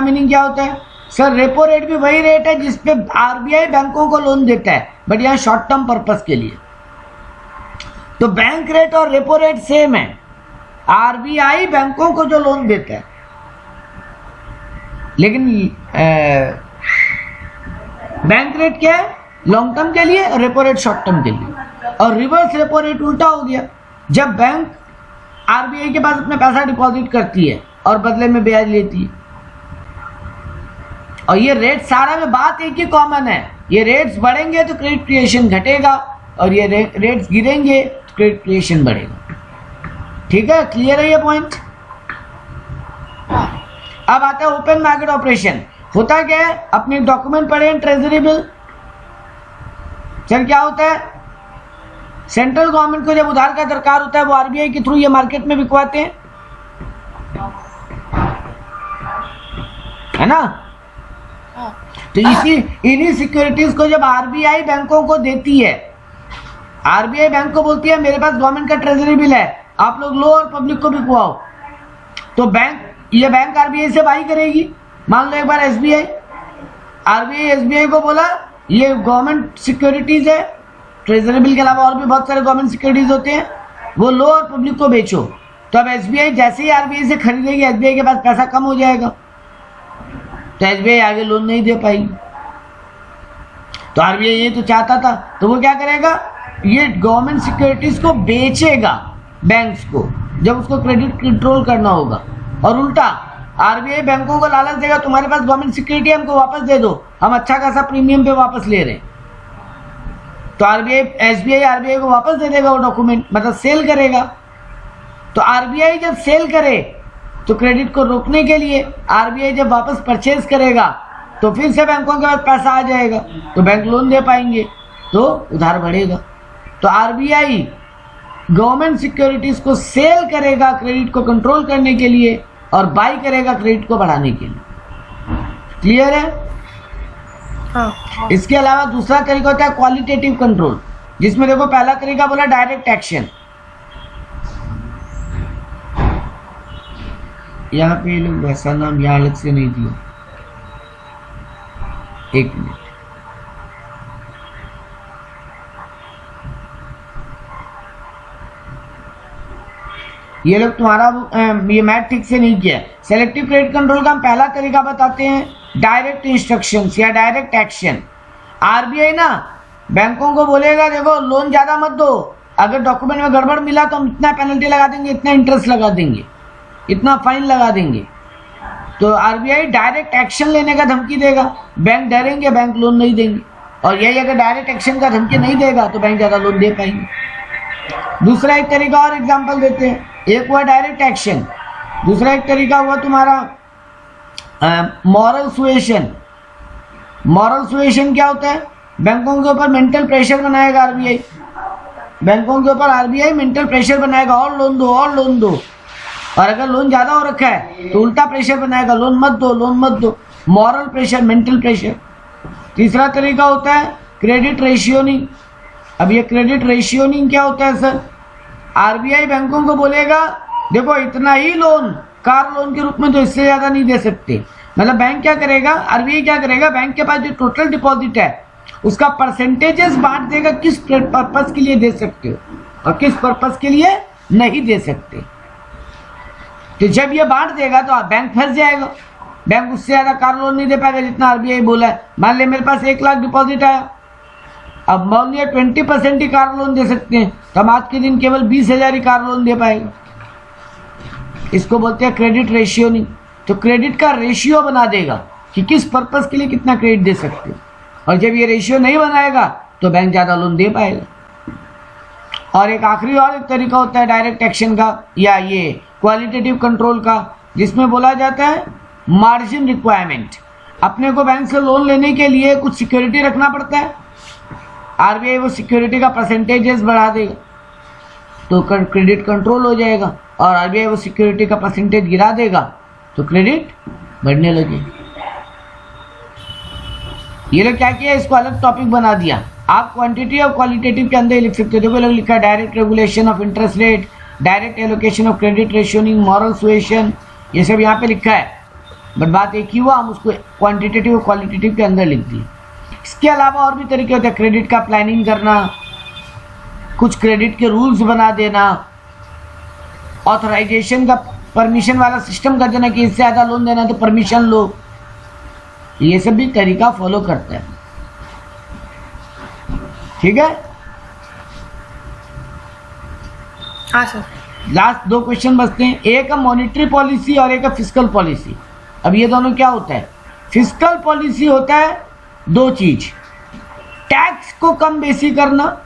मीनिंग क्या होता है? सर रेपो रेट भी वही रेट है जिसपे आरबीआई बैंकों को लोन देता है, बट यहाँ शॉर्ट टर्म पर्पस के लिए। तो बैंक रेट और रेपो रेट सेम है। आरबीआई बैंकों को जो लोन देता है, लेकिन बैंक रेट क्या है? लॉन्ग टर्म के लिए, रेपो रेट शॉर्ट टर्म के लिए। और रिवर्स रेपो रेट उल्टा हो गया, जब बैंक आरबीआई के पास अपना पैसा डिपॉजिट करती है और बदले में ब्याज लेती है। और ये रेट सारा में बात एक ही कॉमन है, ये रेट्स बढ़ेंगे तो क्रेडिट क्रिएशन घटेगा, और ये रेट्स गिरेंगे तो क्रेडिट क्रिएशन बढ़ेगा। ठीक है, क्लियर है ये पॉइंट? अब आता है ओपन मार्केट ऑपरेशन। होता क्या है? अपने डॉक्यूमेंट पढ़े ट्रेजरी बिल। सर क्या होता है? सेंट्रल गवर्नमेंट को जब उधार का दरकार होता है वो आरबीआई के थ्रू ये मार्केट में बिकवाते हैं, है ना? तो इन्हीं सिक्योरिटीज को जब आरबीआई बैंकों को देती है, आरबीआई बैंक को बोलती है मेरे पास गवर्नमेंट का ट्रेजरी बिल है, आप लोग लो और पब्लिक को बिकवाओ, तो ये बैंक आरबीआई से बाई करेगी। मान लो एक बार आरबीआई एसबीआई को बोला ये गवर्नमेंट सिक्योरिटीज है, ट्रेजरी बिल के अलावा और भी बहुत सारे गवर्नमेंट सिक्योरिटीज होते हैं, वो लो और पब्लिक को बेचो। तो अब एसबीआई जैसे ही आरबीआई से खरीदेगी, एसबीआई के पास पैसा कम हो जाएगा, तो एसबीआई आगे लोन नहीं दे पाएगी। तो आरबीआई ये तो चाहता था, तो वो क्या करेगा, ये गवर्नमेंट सिक्योरिटीज को बेचेगा बैंक्स को, जब उसको क्रेडिट कंट्रोल करना होगा। और उल्टा आरबीआई बैंकों को लालच देगा, तुम्हारे पास गवर्नमेंट सिक्योरिटी, हमको वापस दे दो, हम अच्छा खासा प्रीमियम पे वापस ले रहे हैं। तो एसबीआई आरबीआई को वापस दे देगा वो डॉक्यूमेंट, मतलब सेल करेगा। तो आरबीआई जब सेल करे तो क्रेडिट को रोकने के लिए आरबीआई जब वापस परचेज करेगा तो फिर से बैंकों के पास पैसा आ जाएगा, तो बैंक लोन दे पाएंगे, तो उधार बढ़ेगा। तो आरबीआई गवर्नमेंट सिक्योरिटीज को सेल करेगा क्रेडिट को कंट्रोल करने के लिए, और बाई करेगा क्रेडिट को बढ़ाने के लिए। क्लियर है? हाँ। इसके अलावा दूसरा तरीका होता है क्वालिटेटिव कंट्रोल, जिसमें देखो पहला तरीका बोला डायरेक्ट एक्शन। यहाँ पे ये लोग वैसा नाम यहाँ अलग से नहीं दिया, एक मिनट, ये लोग तुम्हारा ये मैथ ठीक से नहीं किया। सेलेक्टिव क्रेडिट कंट्रोल का हम पहला तरीका बताते हैं, डायरेक्ट इंस्ट्रक्शंस या डायरेक्ट एक्शन। आरबीआई ना बैंकों को बोलेगा देखो लोन ज्यादा मत दो, अगर डॉक्यूमेंट में गड़बड़ मिला तो हम इतना पेनल्टी लगा देंगे, इतना इंटरेस्ट लगा देंगे, इतना फाइन लगा देंगे। तो आरबीआई डायरेक्ट एक्शन लेने का धमकी देगा, बैंक डरेंगे, बैंक लोन नहीं देंगे। और यही अगर डायरेक्ट एक्शन का धमकी नहीं देगा तो बैंक ज्यादा लोन दे पाएंगे। दूसरा एक तरीका और एग्जांपल देते हैं, एक हुआ डायरेक्ट एक्शन, दूसरा एक तरीका हुआ तुम्हारा मॉरल सुएशन। मॉरल सुएशन क्या होता है, बैंकों के ऊपर मेंटल प्रेशर बनाएगा आरबीआई, बैंकों के ऊपर आरबीआई मेंटल प्रेशर बनाएगा, और लोन दो और लोन दो। और अगर लोन ज्यादा हो रखा है तो उल्टा प्रेशर बनाएगा, लोन मत दो लोन मत दो, मॉरल प्रेशर, मेंटल प्रेशर। तीसरा तरीका होता है क्रेडिट रेशियोनिंग। अब ये क्रेडिट रेशियोनिंग क्या होता है सर, आरबीआई बैंकों को बोलेगा देखो इतना ही लोन कार लोन के रूप में, तो इससे ज्यादा नहीं दे सकते। मतलब बैंक क्या करेगा, आरबीआई क्या करेगा, बैंक के पास जो टोटल डिपॉजिट है उसका परसेंटेजेस बांट देगा, किस पर्पस के लिए दे सकते हो और किस पर्पस के लिए नहीं दे सकते। तो जब ये बांट देगा तो बैंक फंस जाएगा, बैंक उससे ज्यादा कार लोन नहीं दे पाएगा जितना आरबीआई बोला है। मान ले मेरे पास 1 लाख डिपॉजिट आया, अब मान लिया 20% ही कार लोन दे सकते हैं, तो हम आज के दिन केवल 20,000 ही कार लोन दे पाएगा। इसको बोलते हैं क्रेडिट रेशियोनिंग। तो क्रेडिट का रेशियो बना देगा कि किस पर्पस के लिए कितना क्रेडिट दे सकते हो, और जब ये रेशियो नहीं बनाएगा तो बैंक ज्यादा लोन दे पाएगा। और एक आखिरी और एक तरीका होता है डायरेक्ट एक्शन का या ये क्वालिटेटिव कंट्रोल का, जिसमें बोला जाता है मार्जिन रिक्वायरमेंट। अपने को बैंक से लोन लेने के लिए कुछ सिक्योरिटी रखना पड़ता है, आरबीआई वो सिक्योरिटी का परसेंटेजेस बढ़ा देगा तो क्रेडिट कंट्रोल हो जाएगा, और आरबीआई वो सिक्योरिटी का परसेंटेज गिरा देगा तो क्रेडिट बढ़ने लगे। ये लोग क्या किया, इसको अलग टॉपिक बना दिया। आप क्वांटिटी और क्वालिटेटिव के अंदर ही लिख सकते हो। देखो लोग लिखा है direct regulation of interest rate, direct allocation of credit rationing, moral suasion, ये सब यहाँ पे लिखा है। बट बात एक ही हुआ, हम उसको क्वांटिटेटिव और क्वालिटेटिव के अंदर लिख दिए। इसके अलावा और भी तरीके होते हैं, क्रेडिट का प्लानिंग करना, कुछ क्रेडिट के रूल्स बना देना, ऑथराइजेशन का परमिशन वाला सिस्टम कर देना कि इससे ज़्यादा लोन देना तो परमिशन लो, ये सब भी तरीका फॉलो करता है। ठीक है, हाँ सर। लास्ट 2 क्वेश्चन बचते हैं, एक है मॉनेटरी पॉलिसी और एक है फिस्कल पॉलिसी। अब ये दोनों क्या होता है, फिस्कल पॉलिसी होता है 2 चीज, टैक्स को कम बेसी करना,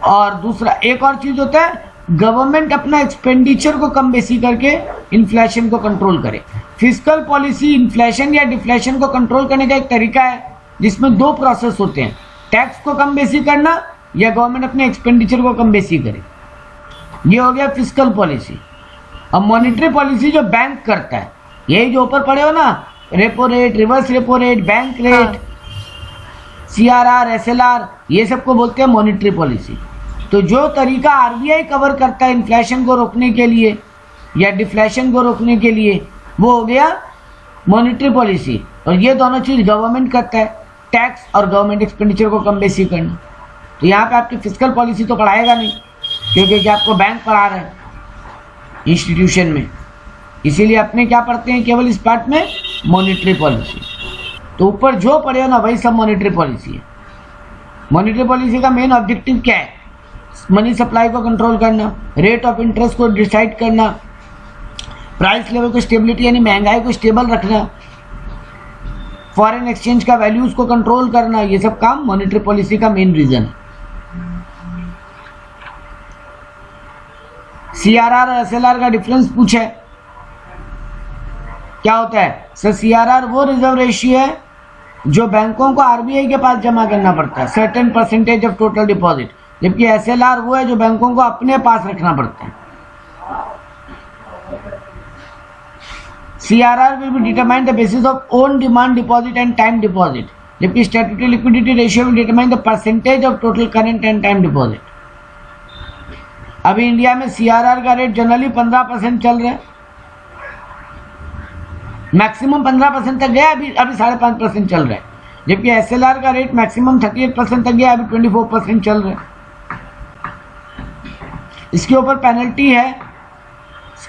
और दूसरा एक और चीज होता है गवर्नमेंट अपना एक्सपेंडिचर को कम बेसी करके इन्फ्लेशन को कंट्रोल करे। फिस्कल पॉलिसी इन्फ्लेशन या डिफ्लेशन को कंट्रोल करने का एक तरीका है जिसमें 2 प्रोसेस होते हैं, टैक्स को कम बेसी करना या गवर्नमेंट अपने एक्सपेंडिचर को कम बेसी करे। ये हो गया फिस्कल पॉलिसी। अब मॉनेटरी पॉलिसी जो बैंक करता है, यही जो ऊपर पड़े हो ना, repo rate, reverse repo rate, bank rate, CRR, SLR, ये सबको बोलते हैं मॉनेटरी पॉलिसी। तो जो तरीका आरबीआई कवर करता है इन्फ्लेशन को रोकने के लिए या डिफ्लेशन को रोकने के लिए, वो हो गया मॉनेटरी पॉलिसी। और ये दोनों चीज गवर्नमेंट करता है, टैक्स और गवर्नमेंट एक्सपेंडिचर को कम बेसी करना। तो यहाँ पे आपकी फिस्कल पॉलिसी तो पढ़ाएगा नहीं, क्योंकि आपको बैंक पढ़ा रहे हैं। इंस्टीट्यूशन में, इसीलिए अपने क्या पढ़ते हैं केवल इस पार्ट में, मॉनेटरी पॉलिसी। तो ऊपर जो पढ़े हो ना वही सब मॉनेटरी पॉलिसी है। मॉनेटरी पॉलिसी का मेन ऑब्जेक्टिव क्या है? मनी सप्लाई को कंट्रोल करना, रेट ऑफ इंटरेस्ट को डिसाइड करना, प्राइस लेवल को स्टेबिलिटी यानी महंगाई को स्टेबल रखना, फॉरेन एक्सचेंज का वैल्यूज को कंट्रोल करना, ये सब काम मॉनेटरी पॉलिसी का मेन रीजन है। सीआरआर और एसएलआर का डिफरेंस पूछा है, क्या होता है सर? सीआरआर वो रिजर्व रेशियो है जो बैंकों को आरबीआई के पास जमा करना पड़ता है, certain percentage of total deposit, जबकि एसएलआर वो है जो बैंकों को अपने पास रखना पड़ता है। CRR will be determined the basis of own demand deposit and time deposit, जबकि statutory liquidity ratio will determine the percentage of total current and time deposit। अभी इंडिया में CRR का रेट जनरली 15% चल रहा है, मैक्सिमम 15% तक गया, अभी 5.5% चल रहा है, जबकि SLR का रेट मैक्सिमम 38% तक गया, अभी 24% चल रहा है। इसके ऊपर पेनल्टी है,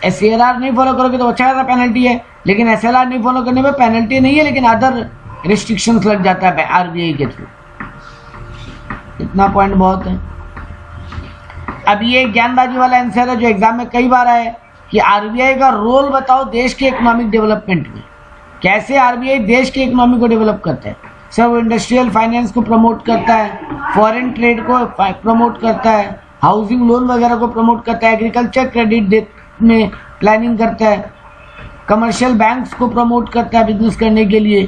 CRR नहीं फॉलो करोगे तो अच्छा खासा पेनल्टी है, लेकिन SLR नहीं फॉलो करने पे पेनल्टी नहीं है, लेकिन अदर रिस्ट्रिक्शंस लग जाता है आरबीआई के थ्रू। इतना पॉइंट बहुत है। अब ये ज्ञानबाजी वाला आंसर है जो एग्जाम में कई बार आया कि आरबीआई का रोल बताओ देश के इकोनॉमिक डेवलपमेंट में, कैसे आरबीआई देश के इकोनॉमी को डेवलप करता है। सर वो इंडस्ट्रियल फाइनेंस को प्रमोट करता है, फॉरेन ट्रेड को प्रमोट करता है, हाउसिंग लोन वगैरह को प्रमोट करता है, एग्रीकल्चर क्रेडिट में प्लानिंग करता है, कमर्शियल बैंक्स को प्रमोट करता है बिजनेस करने के लिए,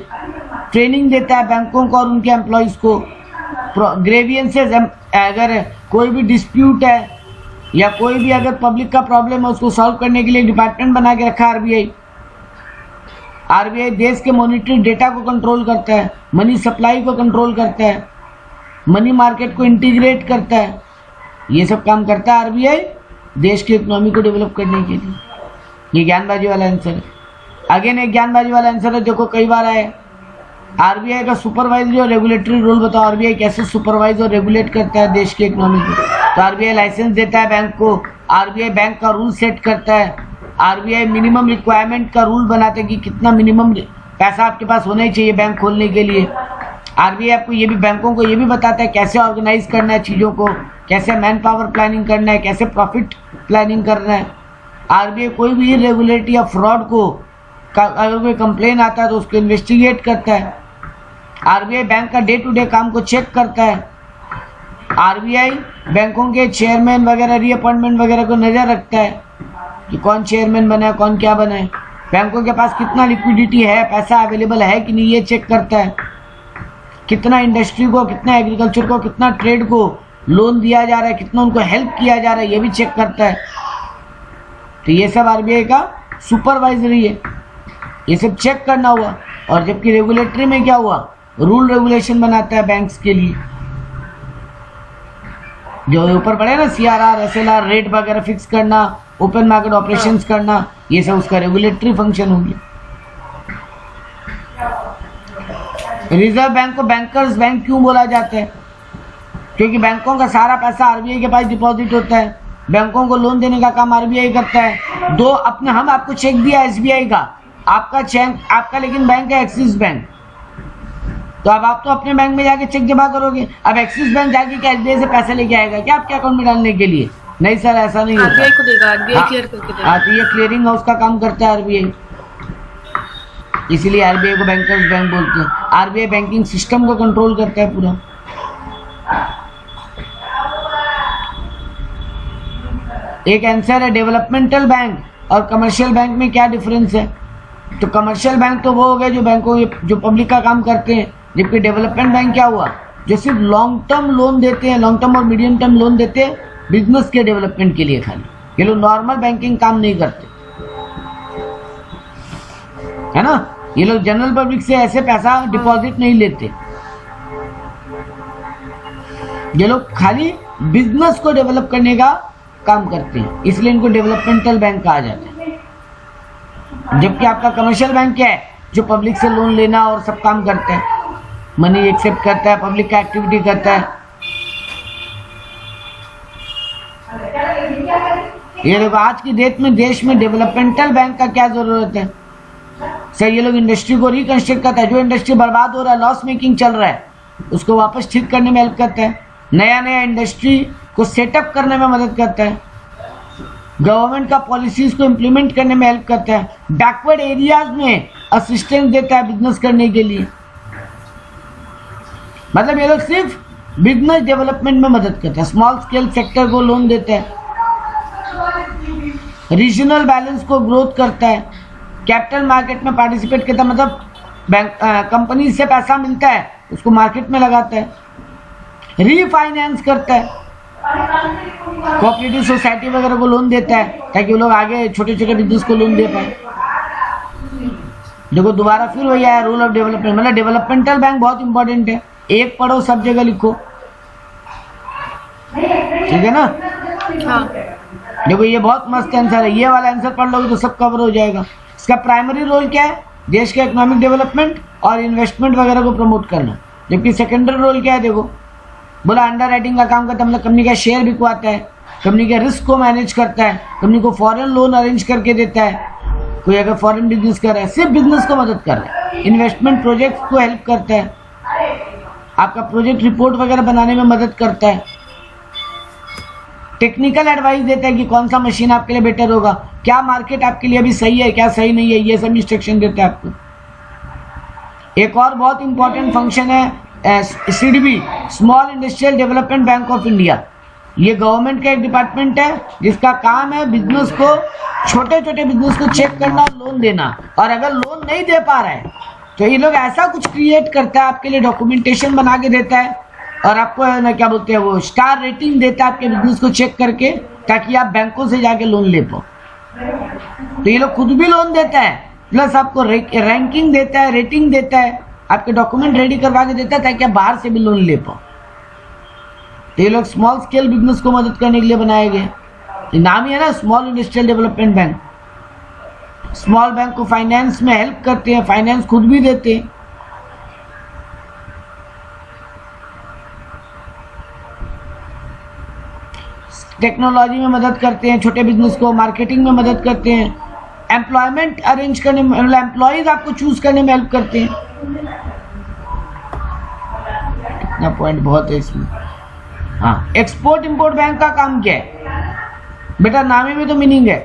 ट्रेनिंग देता है बैंकों को और उनके एम्प्लॉयज़ को, ग्रेवियंसेस अगर कोई भी डिस्प्यूट है या कोई भी अगर पब्लिक का प्रॉब्लम है उसको सॉल्व करने के लिए डिपार्टमेंट बना के रखा है आरबीआई। आरबीआई देश के मॉनेटरी डेटा को कंट्रोल करता है, मनी सप्लाई को कंट्रोल करता है, मनी मार्केट को इंटीग्रेट करता है, ये सब काम करता है आरबीआई देश की इकोनॉमी को डेवलप करने के लिए। ये ज्ञानबाजी वाला आंसर है। अगेन एक ज्ञानबाजी वाला आंसर है देखो कई बार आए, आरबीआई का सुपरवाइजरी और रेगुलेटरी रोल बताओ, आरबीआई कैसे सुपरवाइज और रेगुलेट करता है देश की इकोनॉमी को। तो आरबीआई लाइसेंस देता है बैंक को, आरबीआई बैंक का रूल सेट करता है, आरबीआई मिनिमम रिक्वायरमेंट का रूल बनाता है कि कितना मिनिमम पैसा आपके पास होना ही चाहिए बैंक खोलने के लिए। आरबीआई आपको ये भी बैंकों को ये भी बताता है कैसे ऑर्गेनाइज करना है चीज़ों को, कैसे मैन पावर प्लानिंग करना है, कैसे प्रॉफिट प्लानिंग करना है। आरबीआई कोई भी इरेगुलरिटी या फ्रॉड को अगर कोई कंप्लेन आता है तो उसको इन्वेस्टिगेट करता है। आरबीआई बैंक का डे टू डे काम को चेक करता है। आरबीआई बैंकों के चेयरमैन वगैरह रीअपॉइंटमेंट वगैरह को नज़र रखता है कि कौन चेयरमैन बना है, कौन क्या बना है, बैंकों के पास कितना लिक्विडिटी है, पैसा अवेलेबल है कि नहीं ये चेक करता है, कितना इंडस्ट्री को, कितना एग्रीकल्चर को, कितना ट्रेड को लोन दिया जा रहा है, कितना उनको हेल्प किया जा रहा है, ये भी चेक करता है। तो ये सब आरबीआई का सुपरवाइजरी है, ये सब चेक करना हुआ। और जबकि रेगुलेटरी में क्या हुआ, रूल रेगुलेशन बनाता है बैंक्स के लिए, जो ऊपर पड़े ना सीआरआर, एसएलआर, रेट वगैरह फिक्स करना, ओपन मार्केट ऑपरेशंस करना, ये सब उसका रेगुलेटरी फंक्शन होंगे। रिजर्व बैंक को बैंकर्स बैंक क्यों बोला जाता है? क्योंकि बैंकों का सारा पैसा आरबीआई के पास डिपॉजिट होता है, बैंकों को लोन देने का काम आरबीआई करता है। दो अपने हम आपको चेक दिया एसबीआई का, आपका चेक आपका लेकिन बैंक है एक्सिस बैंक, तो अब आप तो अपने बैंक में जाके चेक जमा करोगे। अब एक्सिस बैंक जाके क्या एसबीआई से पैसे लेके आएगा क्या आपके अकाउंट में डालने के लिए? नहीं सर, ऐसा नहीं होता। आरबीआई को देगा, आरबीआई क्लियर करके देगा। हाँ, तो ये क्लियरिंग हाउस का काम करता है आरबीआई, इसीलिए आरबीआई को बैंकर्स बैंक बोलते हैं। आरबीआई बैंकिंग सिस्टम को कंट्रोल करता है पूरा। एक आंसर है डेवलपमेंटल बैंक और कमर्शियल बैंक में क्या डिफरेंस है? तो कमर्शियल बैंक तो वो हो गए जो बैंकों जो पब्लिक का काम करते हैं, जबकि डेवलपमेंट बैंक क्या हुआ, जो सिर्फ लॉन्ग टर्म लोन देते हैं, लॉन्ग टर्म और मीडियम टर्म लोन देते हैं बिजनेस के डेवलपमेंट के लिए खाली। ये लोग नॉर्मल बैंकिंग काम नहीं करते, है ना। ये लोग जनरल पब्लिक से ऐसे पैसा डिपॉजिट नहीं लेते, ये लोग खाली बिजनेस को डेवलप करने का काम करते हैं, इसलिए इनको डेवलपमेंटल बैंक कहा जाता है। जबकि आपका कमर्शियल बैंक क्या है, जो पब्लिक से लोन लेना और सब काम करता है, मनी एक्सेप्ट करता है, पब्लिक का एक्टिविटी करता है। ये देखो आज की डेट में देश में डेवलपमेंटल बैंक का क्या जरूरत है सर। ये लोग इंडस्ट्री को रिकंस्ट्रक्ट करता है, जो इंडस्ट्री बर्बाद हो रहा है, लॉस मेकिंग चल रहा है, उसको वापस ठीक करने में हेल्प करता है, नया नया इंडस्ट्री को सेटअप करने में मदद करता है, गवर्नमेंट का पॉलिसीज को इम्प्लीमेंट करने में हेल्प करता है, बैकवर्ड एरियाज में असिस्टेंस देता है बिजनेस करने के लिए। मतलब ये लोग सिर्फ बिजनेस डेवलपमेंट में मदद करता है, स्मॉल स्केल सेक्टर को लोन देता है, रीजनल बैलेंस को ग्रोथ करता है, कैपिटल मार्केट में पार्टिसिपेट करता है, मतलब बैंक कंपनी से पैसा मिलता है उसको मार्केट में लगाता है, रीफाइनेंस करता है, कोऑपरेटिव सोसाइटी वगैरह को लोन देता है ताकि वो लोग आगे छोटे छोटे बिजनेस को लोन दे पाए। देखो दोबारा फिर वही आया रूल ऑफ डेवलपमेंट, मतलब डेवलपमेंटल बैंक बहुत इंपॉर्टेंट है, एक पढ़ो सब जगह लिखो, ठीक है ना। हाँ देखो ये बहुत मस्त आंसर है, ये वाला आंसर पढ़ लोगे तो सब कवर हो जाएगा। इसका प्राइमरी रोल क्या है, देश के इकोनॉमिक डेवलपमेंट और इन्वेस्टमेंट वगैरह को प्रमोट करना। जबकि सेकेंडरी रोल क्या है, देखो बोला अंडर राइटिंग का काम करता है, मतलब कंपनी का शेयर बिकवाता है, कंपनी के रिस्क को मैनेज करता है, कंपनी को फॉरेन लोन अरेंज करके देता है, कोई अगर फॉरेन बिजनेस कर रहा है सिर्फ बिजनेस को मदद कर रहा है, इन्वेस्टमेंट प्रोजेक्ट को हेल्प करता है, आपका प्रोजेक्ट रिपोर्ट वगैरह बनाने में मदद करता है, टेक्निकल एडवाइस देता है कि कौन सा मशीन आपके लिए बेटर होगा, क्या मार्केट आपके लिए अभी सही है क्या सही नहीं है, ये सब इंस्ट्रक्शन देता है आपको। एक और बहुत इंपॉर्टेंट फंक्शन है CDB, small industrial development bank of India. ये गवर्नमेंट का एक डिपार्टमेंट है जिसका काम है बिजनेस को, छोटे छोटे बिजनेस को चेक करना, लोन देना, और अगर लोन नहीं दे पा रहा है तो ये लोग ऐसा कुछ क्रिएट करता है, आपके लिए डॉक्यूमेंटेशन बना के देता है और आपको ना क्या बोलते हैं वो स्टार रेटिंग देता है आपके बिजनेस को चेक करके, ताकि आप बैंकों से जाके लोन ले पाओ। तो ये लोग खुद भी लोन देता है प्लस आपको रैंकिंग देता है, रेटिंग देता है, आपके डॉक्यूमेंट रेडी करवा के देता है ताकि आप बाहर से भी लोन ले पाओ। तो ये लोग स्मॉल स्केल बिजनेस को मदद करने के लिए बनाए गए, ये नाम ही है ना small industrial development bank. Small bank को फाइनेंस में हेल्प करते हैं, फाइनेंस खुद भी देते हैं। टेक्नोलॉजी में मदद करते हैं, छोटे बिजनेस को मार्केटिंग में मदद करते हैं, एम्प्लॉयमेंट अरेंज करने में, मतलब एम्प्लॉयज आपको चूज करने में हेल्प करते हैं। इतना पॉइंट बहुत है इसमें। हाँ, एक्सपोर्ट इंपोर्ट बैंक का काम क्या है बेटा, नामे में तो मीनिंग है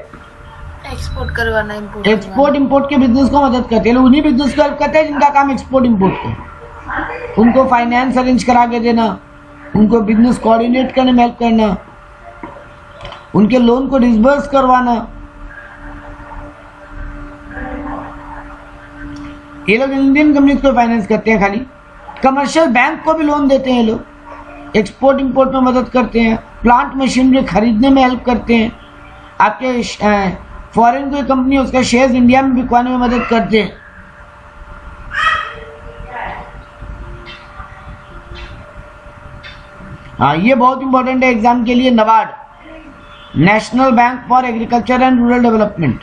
एक्सपोर्ट करवाना, एक्सपोर्ट इंपोर्ट के बिजनेस को मदद करते हैं लोग, उन्हीं बिजनेस को हेल्प करते हैं जिनका काम एक्सपोर्ट इंपोर्ट का। उनको फाइनेंस अरेंज करा के देना, उनको बिजनेस कोऑर्डिनेट करने में हेल्प करना, उनके लोन को डिसबर्स करवाना। ये लोग इंडियन कंपनीज को फाइनेंस करते हैं, खाली कमर्शियल बैंक को भी लोन देते हैं ये लोग, एक्सपोर्ट इंपोर्ट में मदद करते हैं, प्लांट मशीनरी खरीदने में हेल्प करते हैं, आपके फॉरेन कोई कंपनी है उसका शेयर्स इंडिया में बिकवाने में मदद करते हैं। हाँ, ये बहुत इंपॉर्टेंट है एग्जाम के लिए, NABARD, national bank for agriculture and rural development.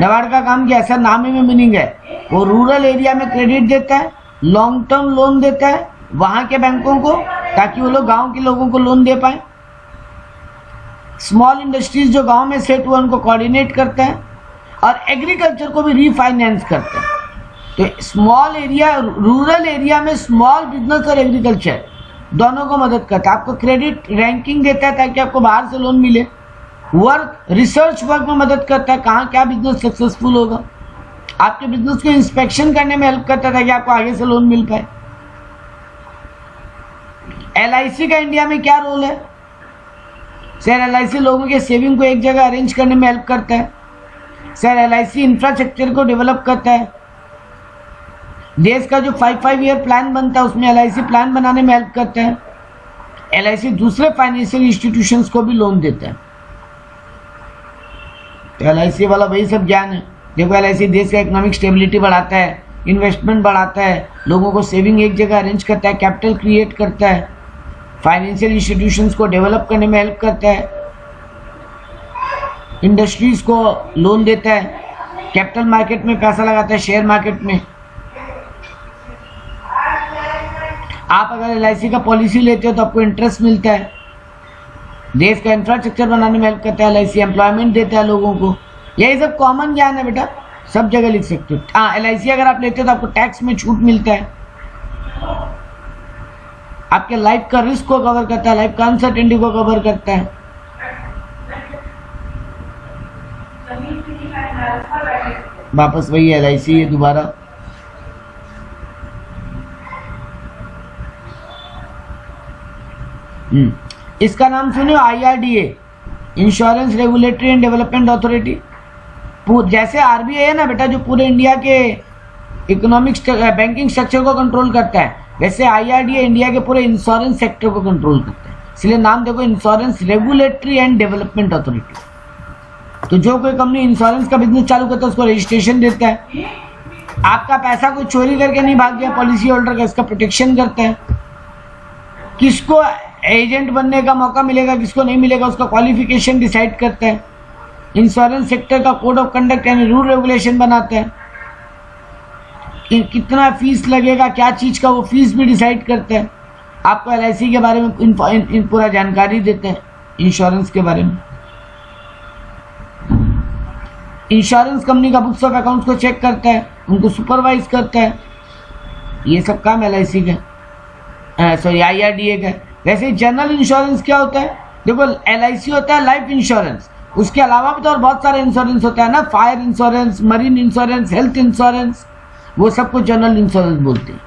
NABARD का काम क्या है सर, नाम ही में मीनिंग है, वो रूरल एरिया में क्रेडिट देता है, लॉन्ग टर्म लोन देता है वहां के बैंकों को, ताकि वो लोग गांव के लोगों को लोन दे पाए। स्मॉल इंडस्ट्रीज जो गांव में सेट हुआ उनको कोऑर्डिनेट करता है, और एग्रीकल्चर को भी रीफाइनेंस करता है। तो स्मॉल एरिया, रूरल एरिया में स्मॉल बिजनेस और एग्रीकल्चर दोनों को मदद करता है। आपको क्रेडिट रैंकिंग देता है ताकि आपको बाहर से लोन मिले, वर्क रिसर्च वर्क में मदद करता है, कहाँ क्या बिजनेस सक्सेसफुल होगा, आपके बिजनेस को इंस्पेक्शन करने में हेल्प करता है ताकि आपको आगे से लोन मिल पाए। LIC का इंडिया में क्या रोल है सर, LIC लोगों के सेविंग को एक जगह अरेंज करने में हेल्प करता है सर, LIC इंफ्रास्ट्रक्चर को डेवलप करता है, देश का जो 5 ईयर प्लान बनता है उसमें LIC प्लान बनाने में हेल्प करता है, LIC दूसरे फाइनेंशियल इंस्टीट्यूशंस को भी लोन देता है। तो LIC वाला वही सब ज्ञान है। देखो LIC देश का इकोनॉमिक स्टेबिलिटी बढ़ाता है, इन्वेस्टमेंट बढ़ाता है, लोगों को सेविंग एक जगह अरेंज करता है, कैपिटल क्रिएट करता है, फाइनेंशियल इंस्टीट्यूशंस को डेवलप करने में हेल्प करता है, इंडस्ट्रीज को लोन देता है, कैपिटल मार्केट में पैसा लगाता है, शेयर मार्केट में। आप अगर LIC का पॉलिसी लेते हो तो आपको इंटरेस्ट मिलता है, देश का इंफ्रास्ट्रक्चर बनाने में हेल्प करता है LIC, एम्प्लॉयमेंट देता है लोगों को। यही सब कॉमन ज्ञान है बेटा, सब जगह लिख सकते हो। हाँ, LIC अगर आप लेते हो तो आपको टैक्स में छूट मिलता है, आपके लाइफ का रिस्क को कवर करता है, लाइफ का अनसर्टेनिटी को कवर करता है। वापस वही LIC है दोबारा। इसका नाम सुनियो, IRDA, insurance regulatory and development authority. जैसे RBI है ना बेटा, जो पूरे इंडिया के इकोनॉमिक बैंकिंग स्ट्रक्चर को कंट्रोल करता है, वैसे IRDA इंडिया के पूरे इंश्योरेंस सेक्टर को कंट्रोल करता है। इसलिए नाम देखो, insurance regulatory and development authority. तो जो कोई कंपनी इंश्योरेंस का बिजनेस चालू करता है उसको रजिस्ट्रेशन देता है। आपका पैसा कोई चोरी करके नहीं भाग गया पॉलिसी होल्डर का, इसका प्रोटेक्शन करता है। किसको एजेंट बनने का मौका मिलेगा, किसको नहीं मिलेगा, उसका क्वालिफिकेशन डिसाइड करता है। इंश्योरेंस सेक्टर का कोड ऑफ कंडक्ट यानी रूल रेगुलेशन बनाता है कि कितना फीस लगेगा, क्या चीज़ का, वो फीस भी डिसाइड करता है। आपको LIC के बारे में पूरा जानकारी देते हैं, इंश्योरेंस के बारे में। इंश्योरेंस कंपनी का बुक्स ऑफ अकाउंट्स को चेक करता है, उनको सुपरवाइज करता है। ये सब काम LIC का, सॉरी IRDA का। वैसे जनरल इंश्योरेंस क्या होता है? देखो, LIC होता है लाइफ इंश्योरेंस, उसके अलावा भी तो और बहुत सारे इंश्योरेंस होता है ना, fire insurance, marine insurance, health insurance, वो सबको जनरल इंश्योरेंस बोलते हैं।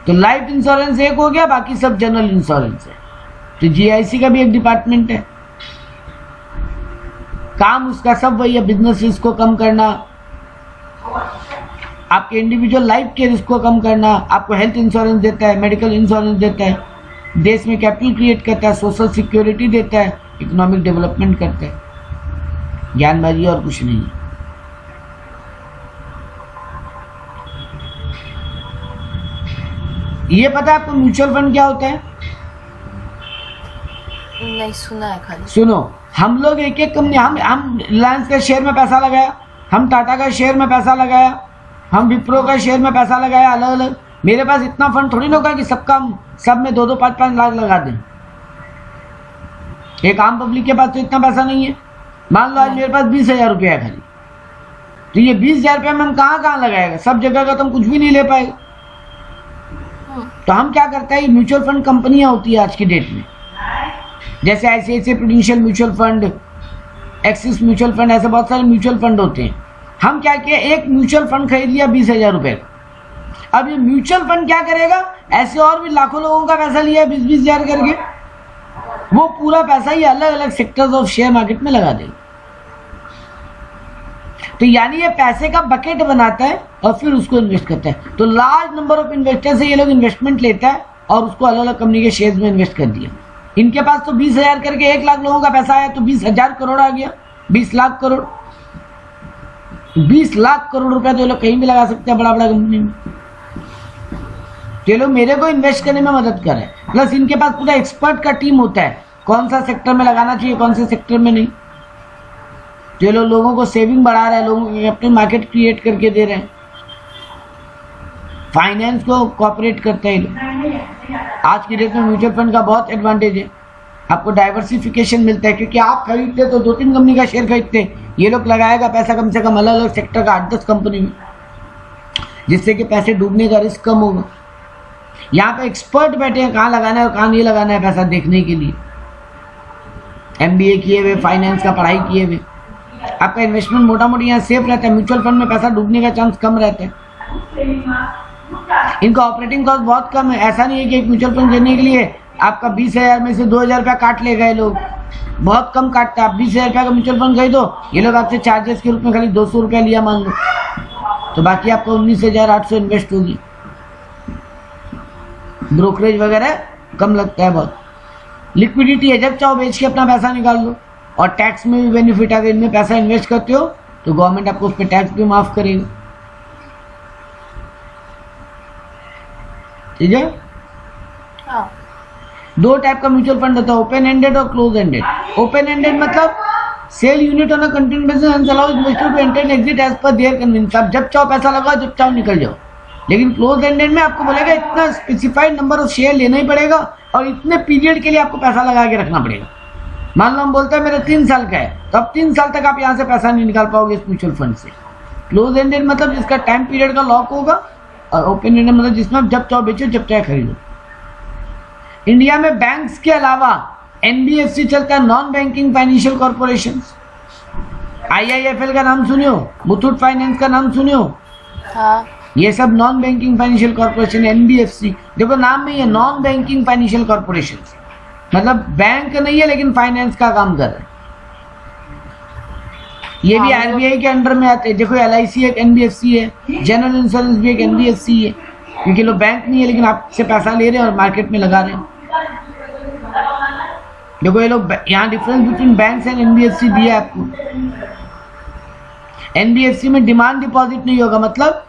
तो लाइफ इंश्योरेंस एक हो गया, बाकी सब जनरल इंश्योरेंस है। तो GIC का भी एक डिपार्टमेंट है, काम उसका सब वही है, बिजनेस रिस्क को कम करना, आपके इंडिविजुअल लाइफ के रिस्क को कम करना। आपको हेल्थ इंश्योरेंस देता है, मेडिकल इंश्योरेंस देता है, देश में कैपिटल क्रिएट करता है, सोशल सिक्योरिटी देता है, इकोनॉमिक डेवलपमेंट करता है। ज्ञानबाजी और कुछ नहीं है। ये पता है आपको म्यूचुअल फंड क्या होता है? नहीं सुना है खाली। सुनो, हम लोग एक एक कंपनी, हम रिलायंस के शेयर में पैसा लगाया, हम टाटा का शेयर में पैसा लगाया, हम विप्रो का शेयर में पैसा लगाया, अलग अलग। मेरे पास इतना फंड थोड़ी ना होगा कि सबका सब में 2-2, 5-5 लाख लगा दें। एक आम पब्लिक के पास तो इतना पैसा नहीं है। मान लो आज मेरे पास 20,000 रुपया है खाली, तो ये 20,000 रुपया में हम कहाँ लगाएगा? सब जगह का तो हम कुछ भी नहीं ले पाएगा। तो हम क्या करते हैं, म्यूचुअल फंड कंपनियां होती है आज की डेट में, जैसे ICICI prudential mutual fund, axis mutual fund, ऐसे बहुत सारे म्यूचुअल फंड होते हैं। हम क्या किया, एक म्यूचुअल फंड खरीद लिया 20,000 रुपये का। अब ये म्यूचुअल फंड क्या करेगा, ऐसे और भी लाखों लोगों का पैसा लिया 20,000 करके, वो पूरा पैसा ही अलग अलग सेक्टर्स ऑफ शेयर मार्केट में लगा देगा। तो यानी ये पैसे का बकेट बनाता है और फिर उसको इन्वेस्ट करता है। तो लार्ज नंबर ऑफ इन्वेस्टर से ये लोग इन्वेस्टमेंट लेता है और उसको अलग अलग कंपनी के शेयर्स में इन्वेस्ट कर दिया। इनके पास तो 20,000 करके 1 लाख लोगों का पैसा आया, तो 20,000 करोड़ आ गया, 20 लाख करोड़। 20 लाख करोड़ रुपया तो ये लोग कहीं भी लगा सकते हैं, बड़ा बड़ा कंपनी में। ये लोग मेरे को इन्वेस्ट करने में मदद कर रहे हैं, प्लस इनके पास पूरा एक्सपर्ट का टीम होता है, कौन सा सेक्टर में लगाना चाहिए, कौन से सेक्टर में नहीं। ये लोग लोगों को सेविंग बढ़ा रहे हैं, लोगों को कैपिटल मार्केट क्रिएट करके दे रहे हैं, फाइनेंस को कोऑपरेट करते हैं लोग। आज की डेट में म्यूचुअल फंड का बहुत एडवांटेज है, आपको डाइवर्सिफिकेशन मिलता है, क्योंकि आप खरीदते तो 2-3 कंपनी का शेयर खरीदते, ये लोग लगाएगा पैसा कम से कम अलग अलग सेक्टर का 8-10 कंपनी में, जिससे कि पैसे डूबने का रिस्क कम होगा। यहाँ पे एक्सपर्ट बैठे हैं, कहाँ लगाना है और कहाँ नहीं लगाना है पैसा देखने के लिए, MBA किए हुए, फाइनेंस का पढ़ाई किए हुए। आपका इन्वेस्टमेंट मोटा मोटी यहाँ सेफ रहता है, म्यूचुअल फंड में पैसा डूबने का चांस कम रहता है। इनका ऑपरेटिंग कॉस्ट बहुत कम है, ऐसा नहीं है कि एक म्यूचुअल फंड लेने के लिए आपका 20,000 में से 2,000 रुपया काट ले गए लोग, बहुत कम काटता है। आप 20,000 रुपया का म्यूचुअल फंड खरीदो, ये लोग आपसे चार्जेस के रूप में खाली 200 रुपया लिया मान लो, तो बाकी आपको 19,800 इन्वेस्ट होगी। ब्रोकरेज वगैरह कम लगता है बहुत, लिक्विडिटी है, जब चाहो बेच के अपना पैसा निकाल लो, और टैक्स में भी बेनिफिट, अगर इनमें पैसा इन्वेस्ट करते हो तो गवर्नमेंट आपको उस पर टैक्स भी माफ करेगी। ठीक है। हाँ। 2 टाइप का म्यूचुअल फंड होता है, ओपन एंडेड और क्लोज एंडेड। ओपन एंडेड मतलब sell unit on a continuous basis and allow investor to enter and exit as per their convenience. आप जब चाहो पैसा लगाओ, जब चाहो निकल जाओ। लेकिन क्लोज एंडेड में आपको बोलेगा इतना स्पेसिफाइड नंबर ऑफ शेयर लेना ही पड़ेगा और इतने पीरियड के लिए आपको पैसा लगा के रखना पड़ेगा। मान लो हम बोलते हैं मेरे 3 साल का है, तो अब 3 साल तक आप यहाँ से पैसा नहीं निकाल पाओगे इस म्यूचुअल फंड से। क्लोज एंडेड मतलब जिसका टाइम पीरियड का लॉक होगा, और ओपन एंडेड मतलब जिसमें आप जब चाहो बेचो जब चाहे खरीदो। इंडिया में बैंक्स के अलावा एनबीएफसी चलता है, non banking financial corporation. IIFL का नाम सुनियो, मुथूट फाइनेंस का नाम सुनियो, हाँ ये सब non banking financial corporation. NBFC देखो नाम में ये नॉन बैंकिंग फाइनेंशियल कॉर्पोरेशन, मतलब बैंक नहीं है लेकिन फाइनेंस का काम कर रहे हैं। ये भी आरबीआई के अंडर में आते हैं। देखो एलआईसी एक एनबीएफसी है, जनरल इंश्योरेंस भी एक एनबीएफसी है, क्योंकि लोग बैंक नहीं है लेकिन आपसे पैसा ले रहे हैं और मार्केट में लगा रहे हैं। देखो ये लोग यहाँ difference between banks and NBFC दिया है आपको। एनबीएफसी में डिमांड डिपॉजिट नहीं होगा, मतलब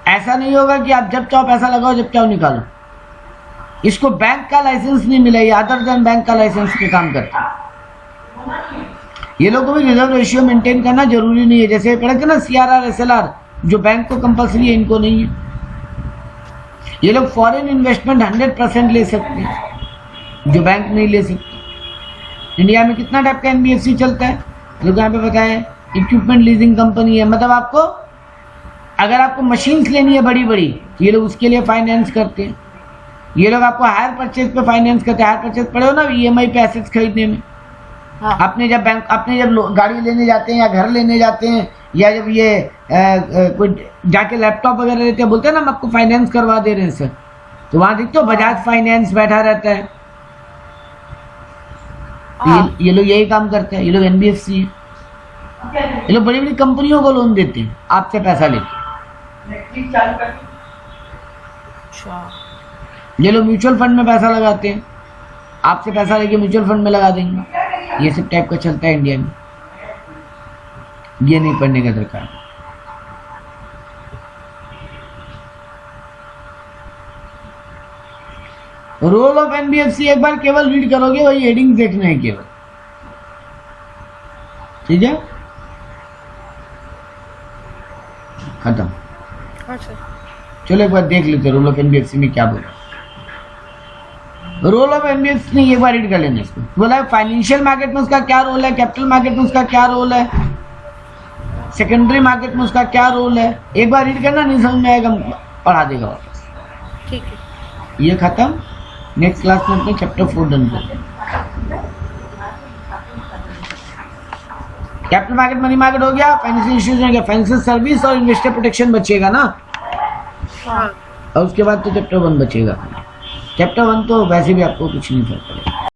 ऐसा नहीं होगा कि आप जब चाहो पैसा लगाओ जब चाहो निकालो। इसको बैंक का लाइसेंस नहीं मिला, ये अदर देन बैंक का लाइसेंस पे काम करता है। ये लोगों को भी रिजर्व रेशियो मेंटेन करना जरूरी नहीं है, जैसे कहते ना सीआरआर एसएलआर, जो बैंक को कंपल्सरी है इनको नहीं है। ये लोग फॉरेन इन्वेस्टमेंट 100% ले सकते हैं, जो बैंक नहीं ले सकते। इंडिया में कितना टाइप का एनबीएफसी चलता है, लोग यहाँ पे बताएं। इक्विपमेंट लीजिंग कंपनी है, मतलब आपको अगर आपको मशीन्स लेनी है बड़ी बड़ी, ये लोग उसके लिए फाइनेंस करते हैं। ये लोग आपको हायर परचेज पे फाइनेंस करते हैं। हायर परचेज पड़े हो ना ईएमआई पे एसेट्स खरीदने में। हाँ अपने जब गाड़ी लेने जाते हैं या घर लेने जाते हैं, या जब ये कोई जाके लैपटॉप वगैरह लेते हैं, बोलते हैं ना हम आपको फाइनेंस करवा दे रहे हैं सर, तो वहां देखते हो बजाज फाइनेंस बैठा रहता है। ये लोग यही काम करते हैं, ये लोग एनबीएफसी है। ये लोग बड़ी बड़ी कंपनियों को लोन देते हैं आपसे पैसा लेके। ये लोग म्यूचुअल फंड में पैसा लगाते हैं, आपसे पैसा लेके म्यूचुअल फंड में लगा देंगे। ये सब टाइप का चलता है इंडिया में, ये नहीं पढ़ने का दरकार। रोल ऑफ एनबीएफसी एक बार केवल रीड करोगे, वही हेडिंग देखना है केवल, ठीक है, खत्म। अच्छा चलो एक बार देख लेते रोल ऑफ एनबीएफसी में क्या बोला। रोल ऑफ एनबीएफसी नहीं, एक बार रीड कर लेना इसको। बोला फाइनेंशियल मार्केट में उसका क्या रोल है, कैपिटल मार्केट में उसका क्या रोल है, सेकेंडरी मार्केट में उसका क्या रोल है। एक बार रीड करना, नहीं समझ में आएगा पढ़ा देगा वापस। ठीक है, ये खत्म। नेक्स्ट क्लास में अपने चैप्टर 4 डन करते हैं। कैपिटल मार्केट मनी मार्केट हो गया, फाइनेंशियल इंस्टीट्यूशन हो गया, फाइनेंशियल सर्विस और इन्वेस्टर प्रोटेक्शन बचेगा ना। हाँ और उसके बाद तो चैप्टर 1 बचेगा। चैप्टर 1 तो वैसे भी आपको कुछ नहीं फर्क पड़ेगा।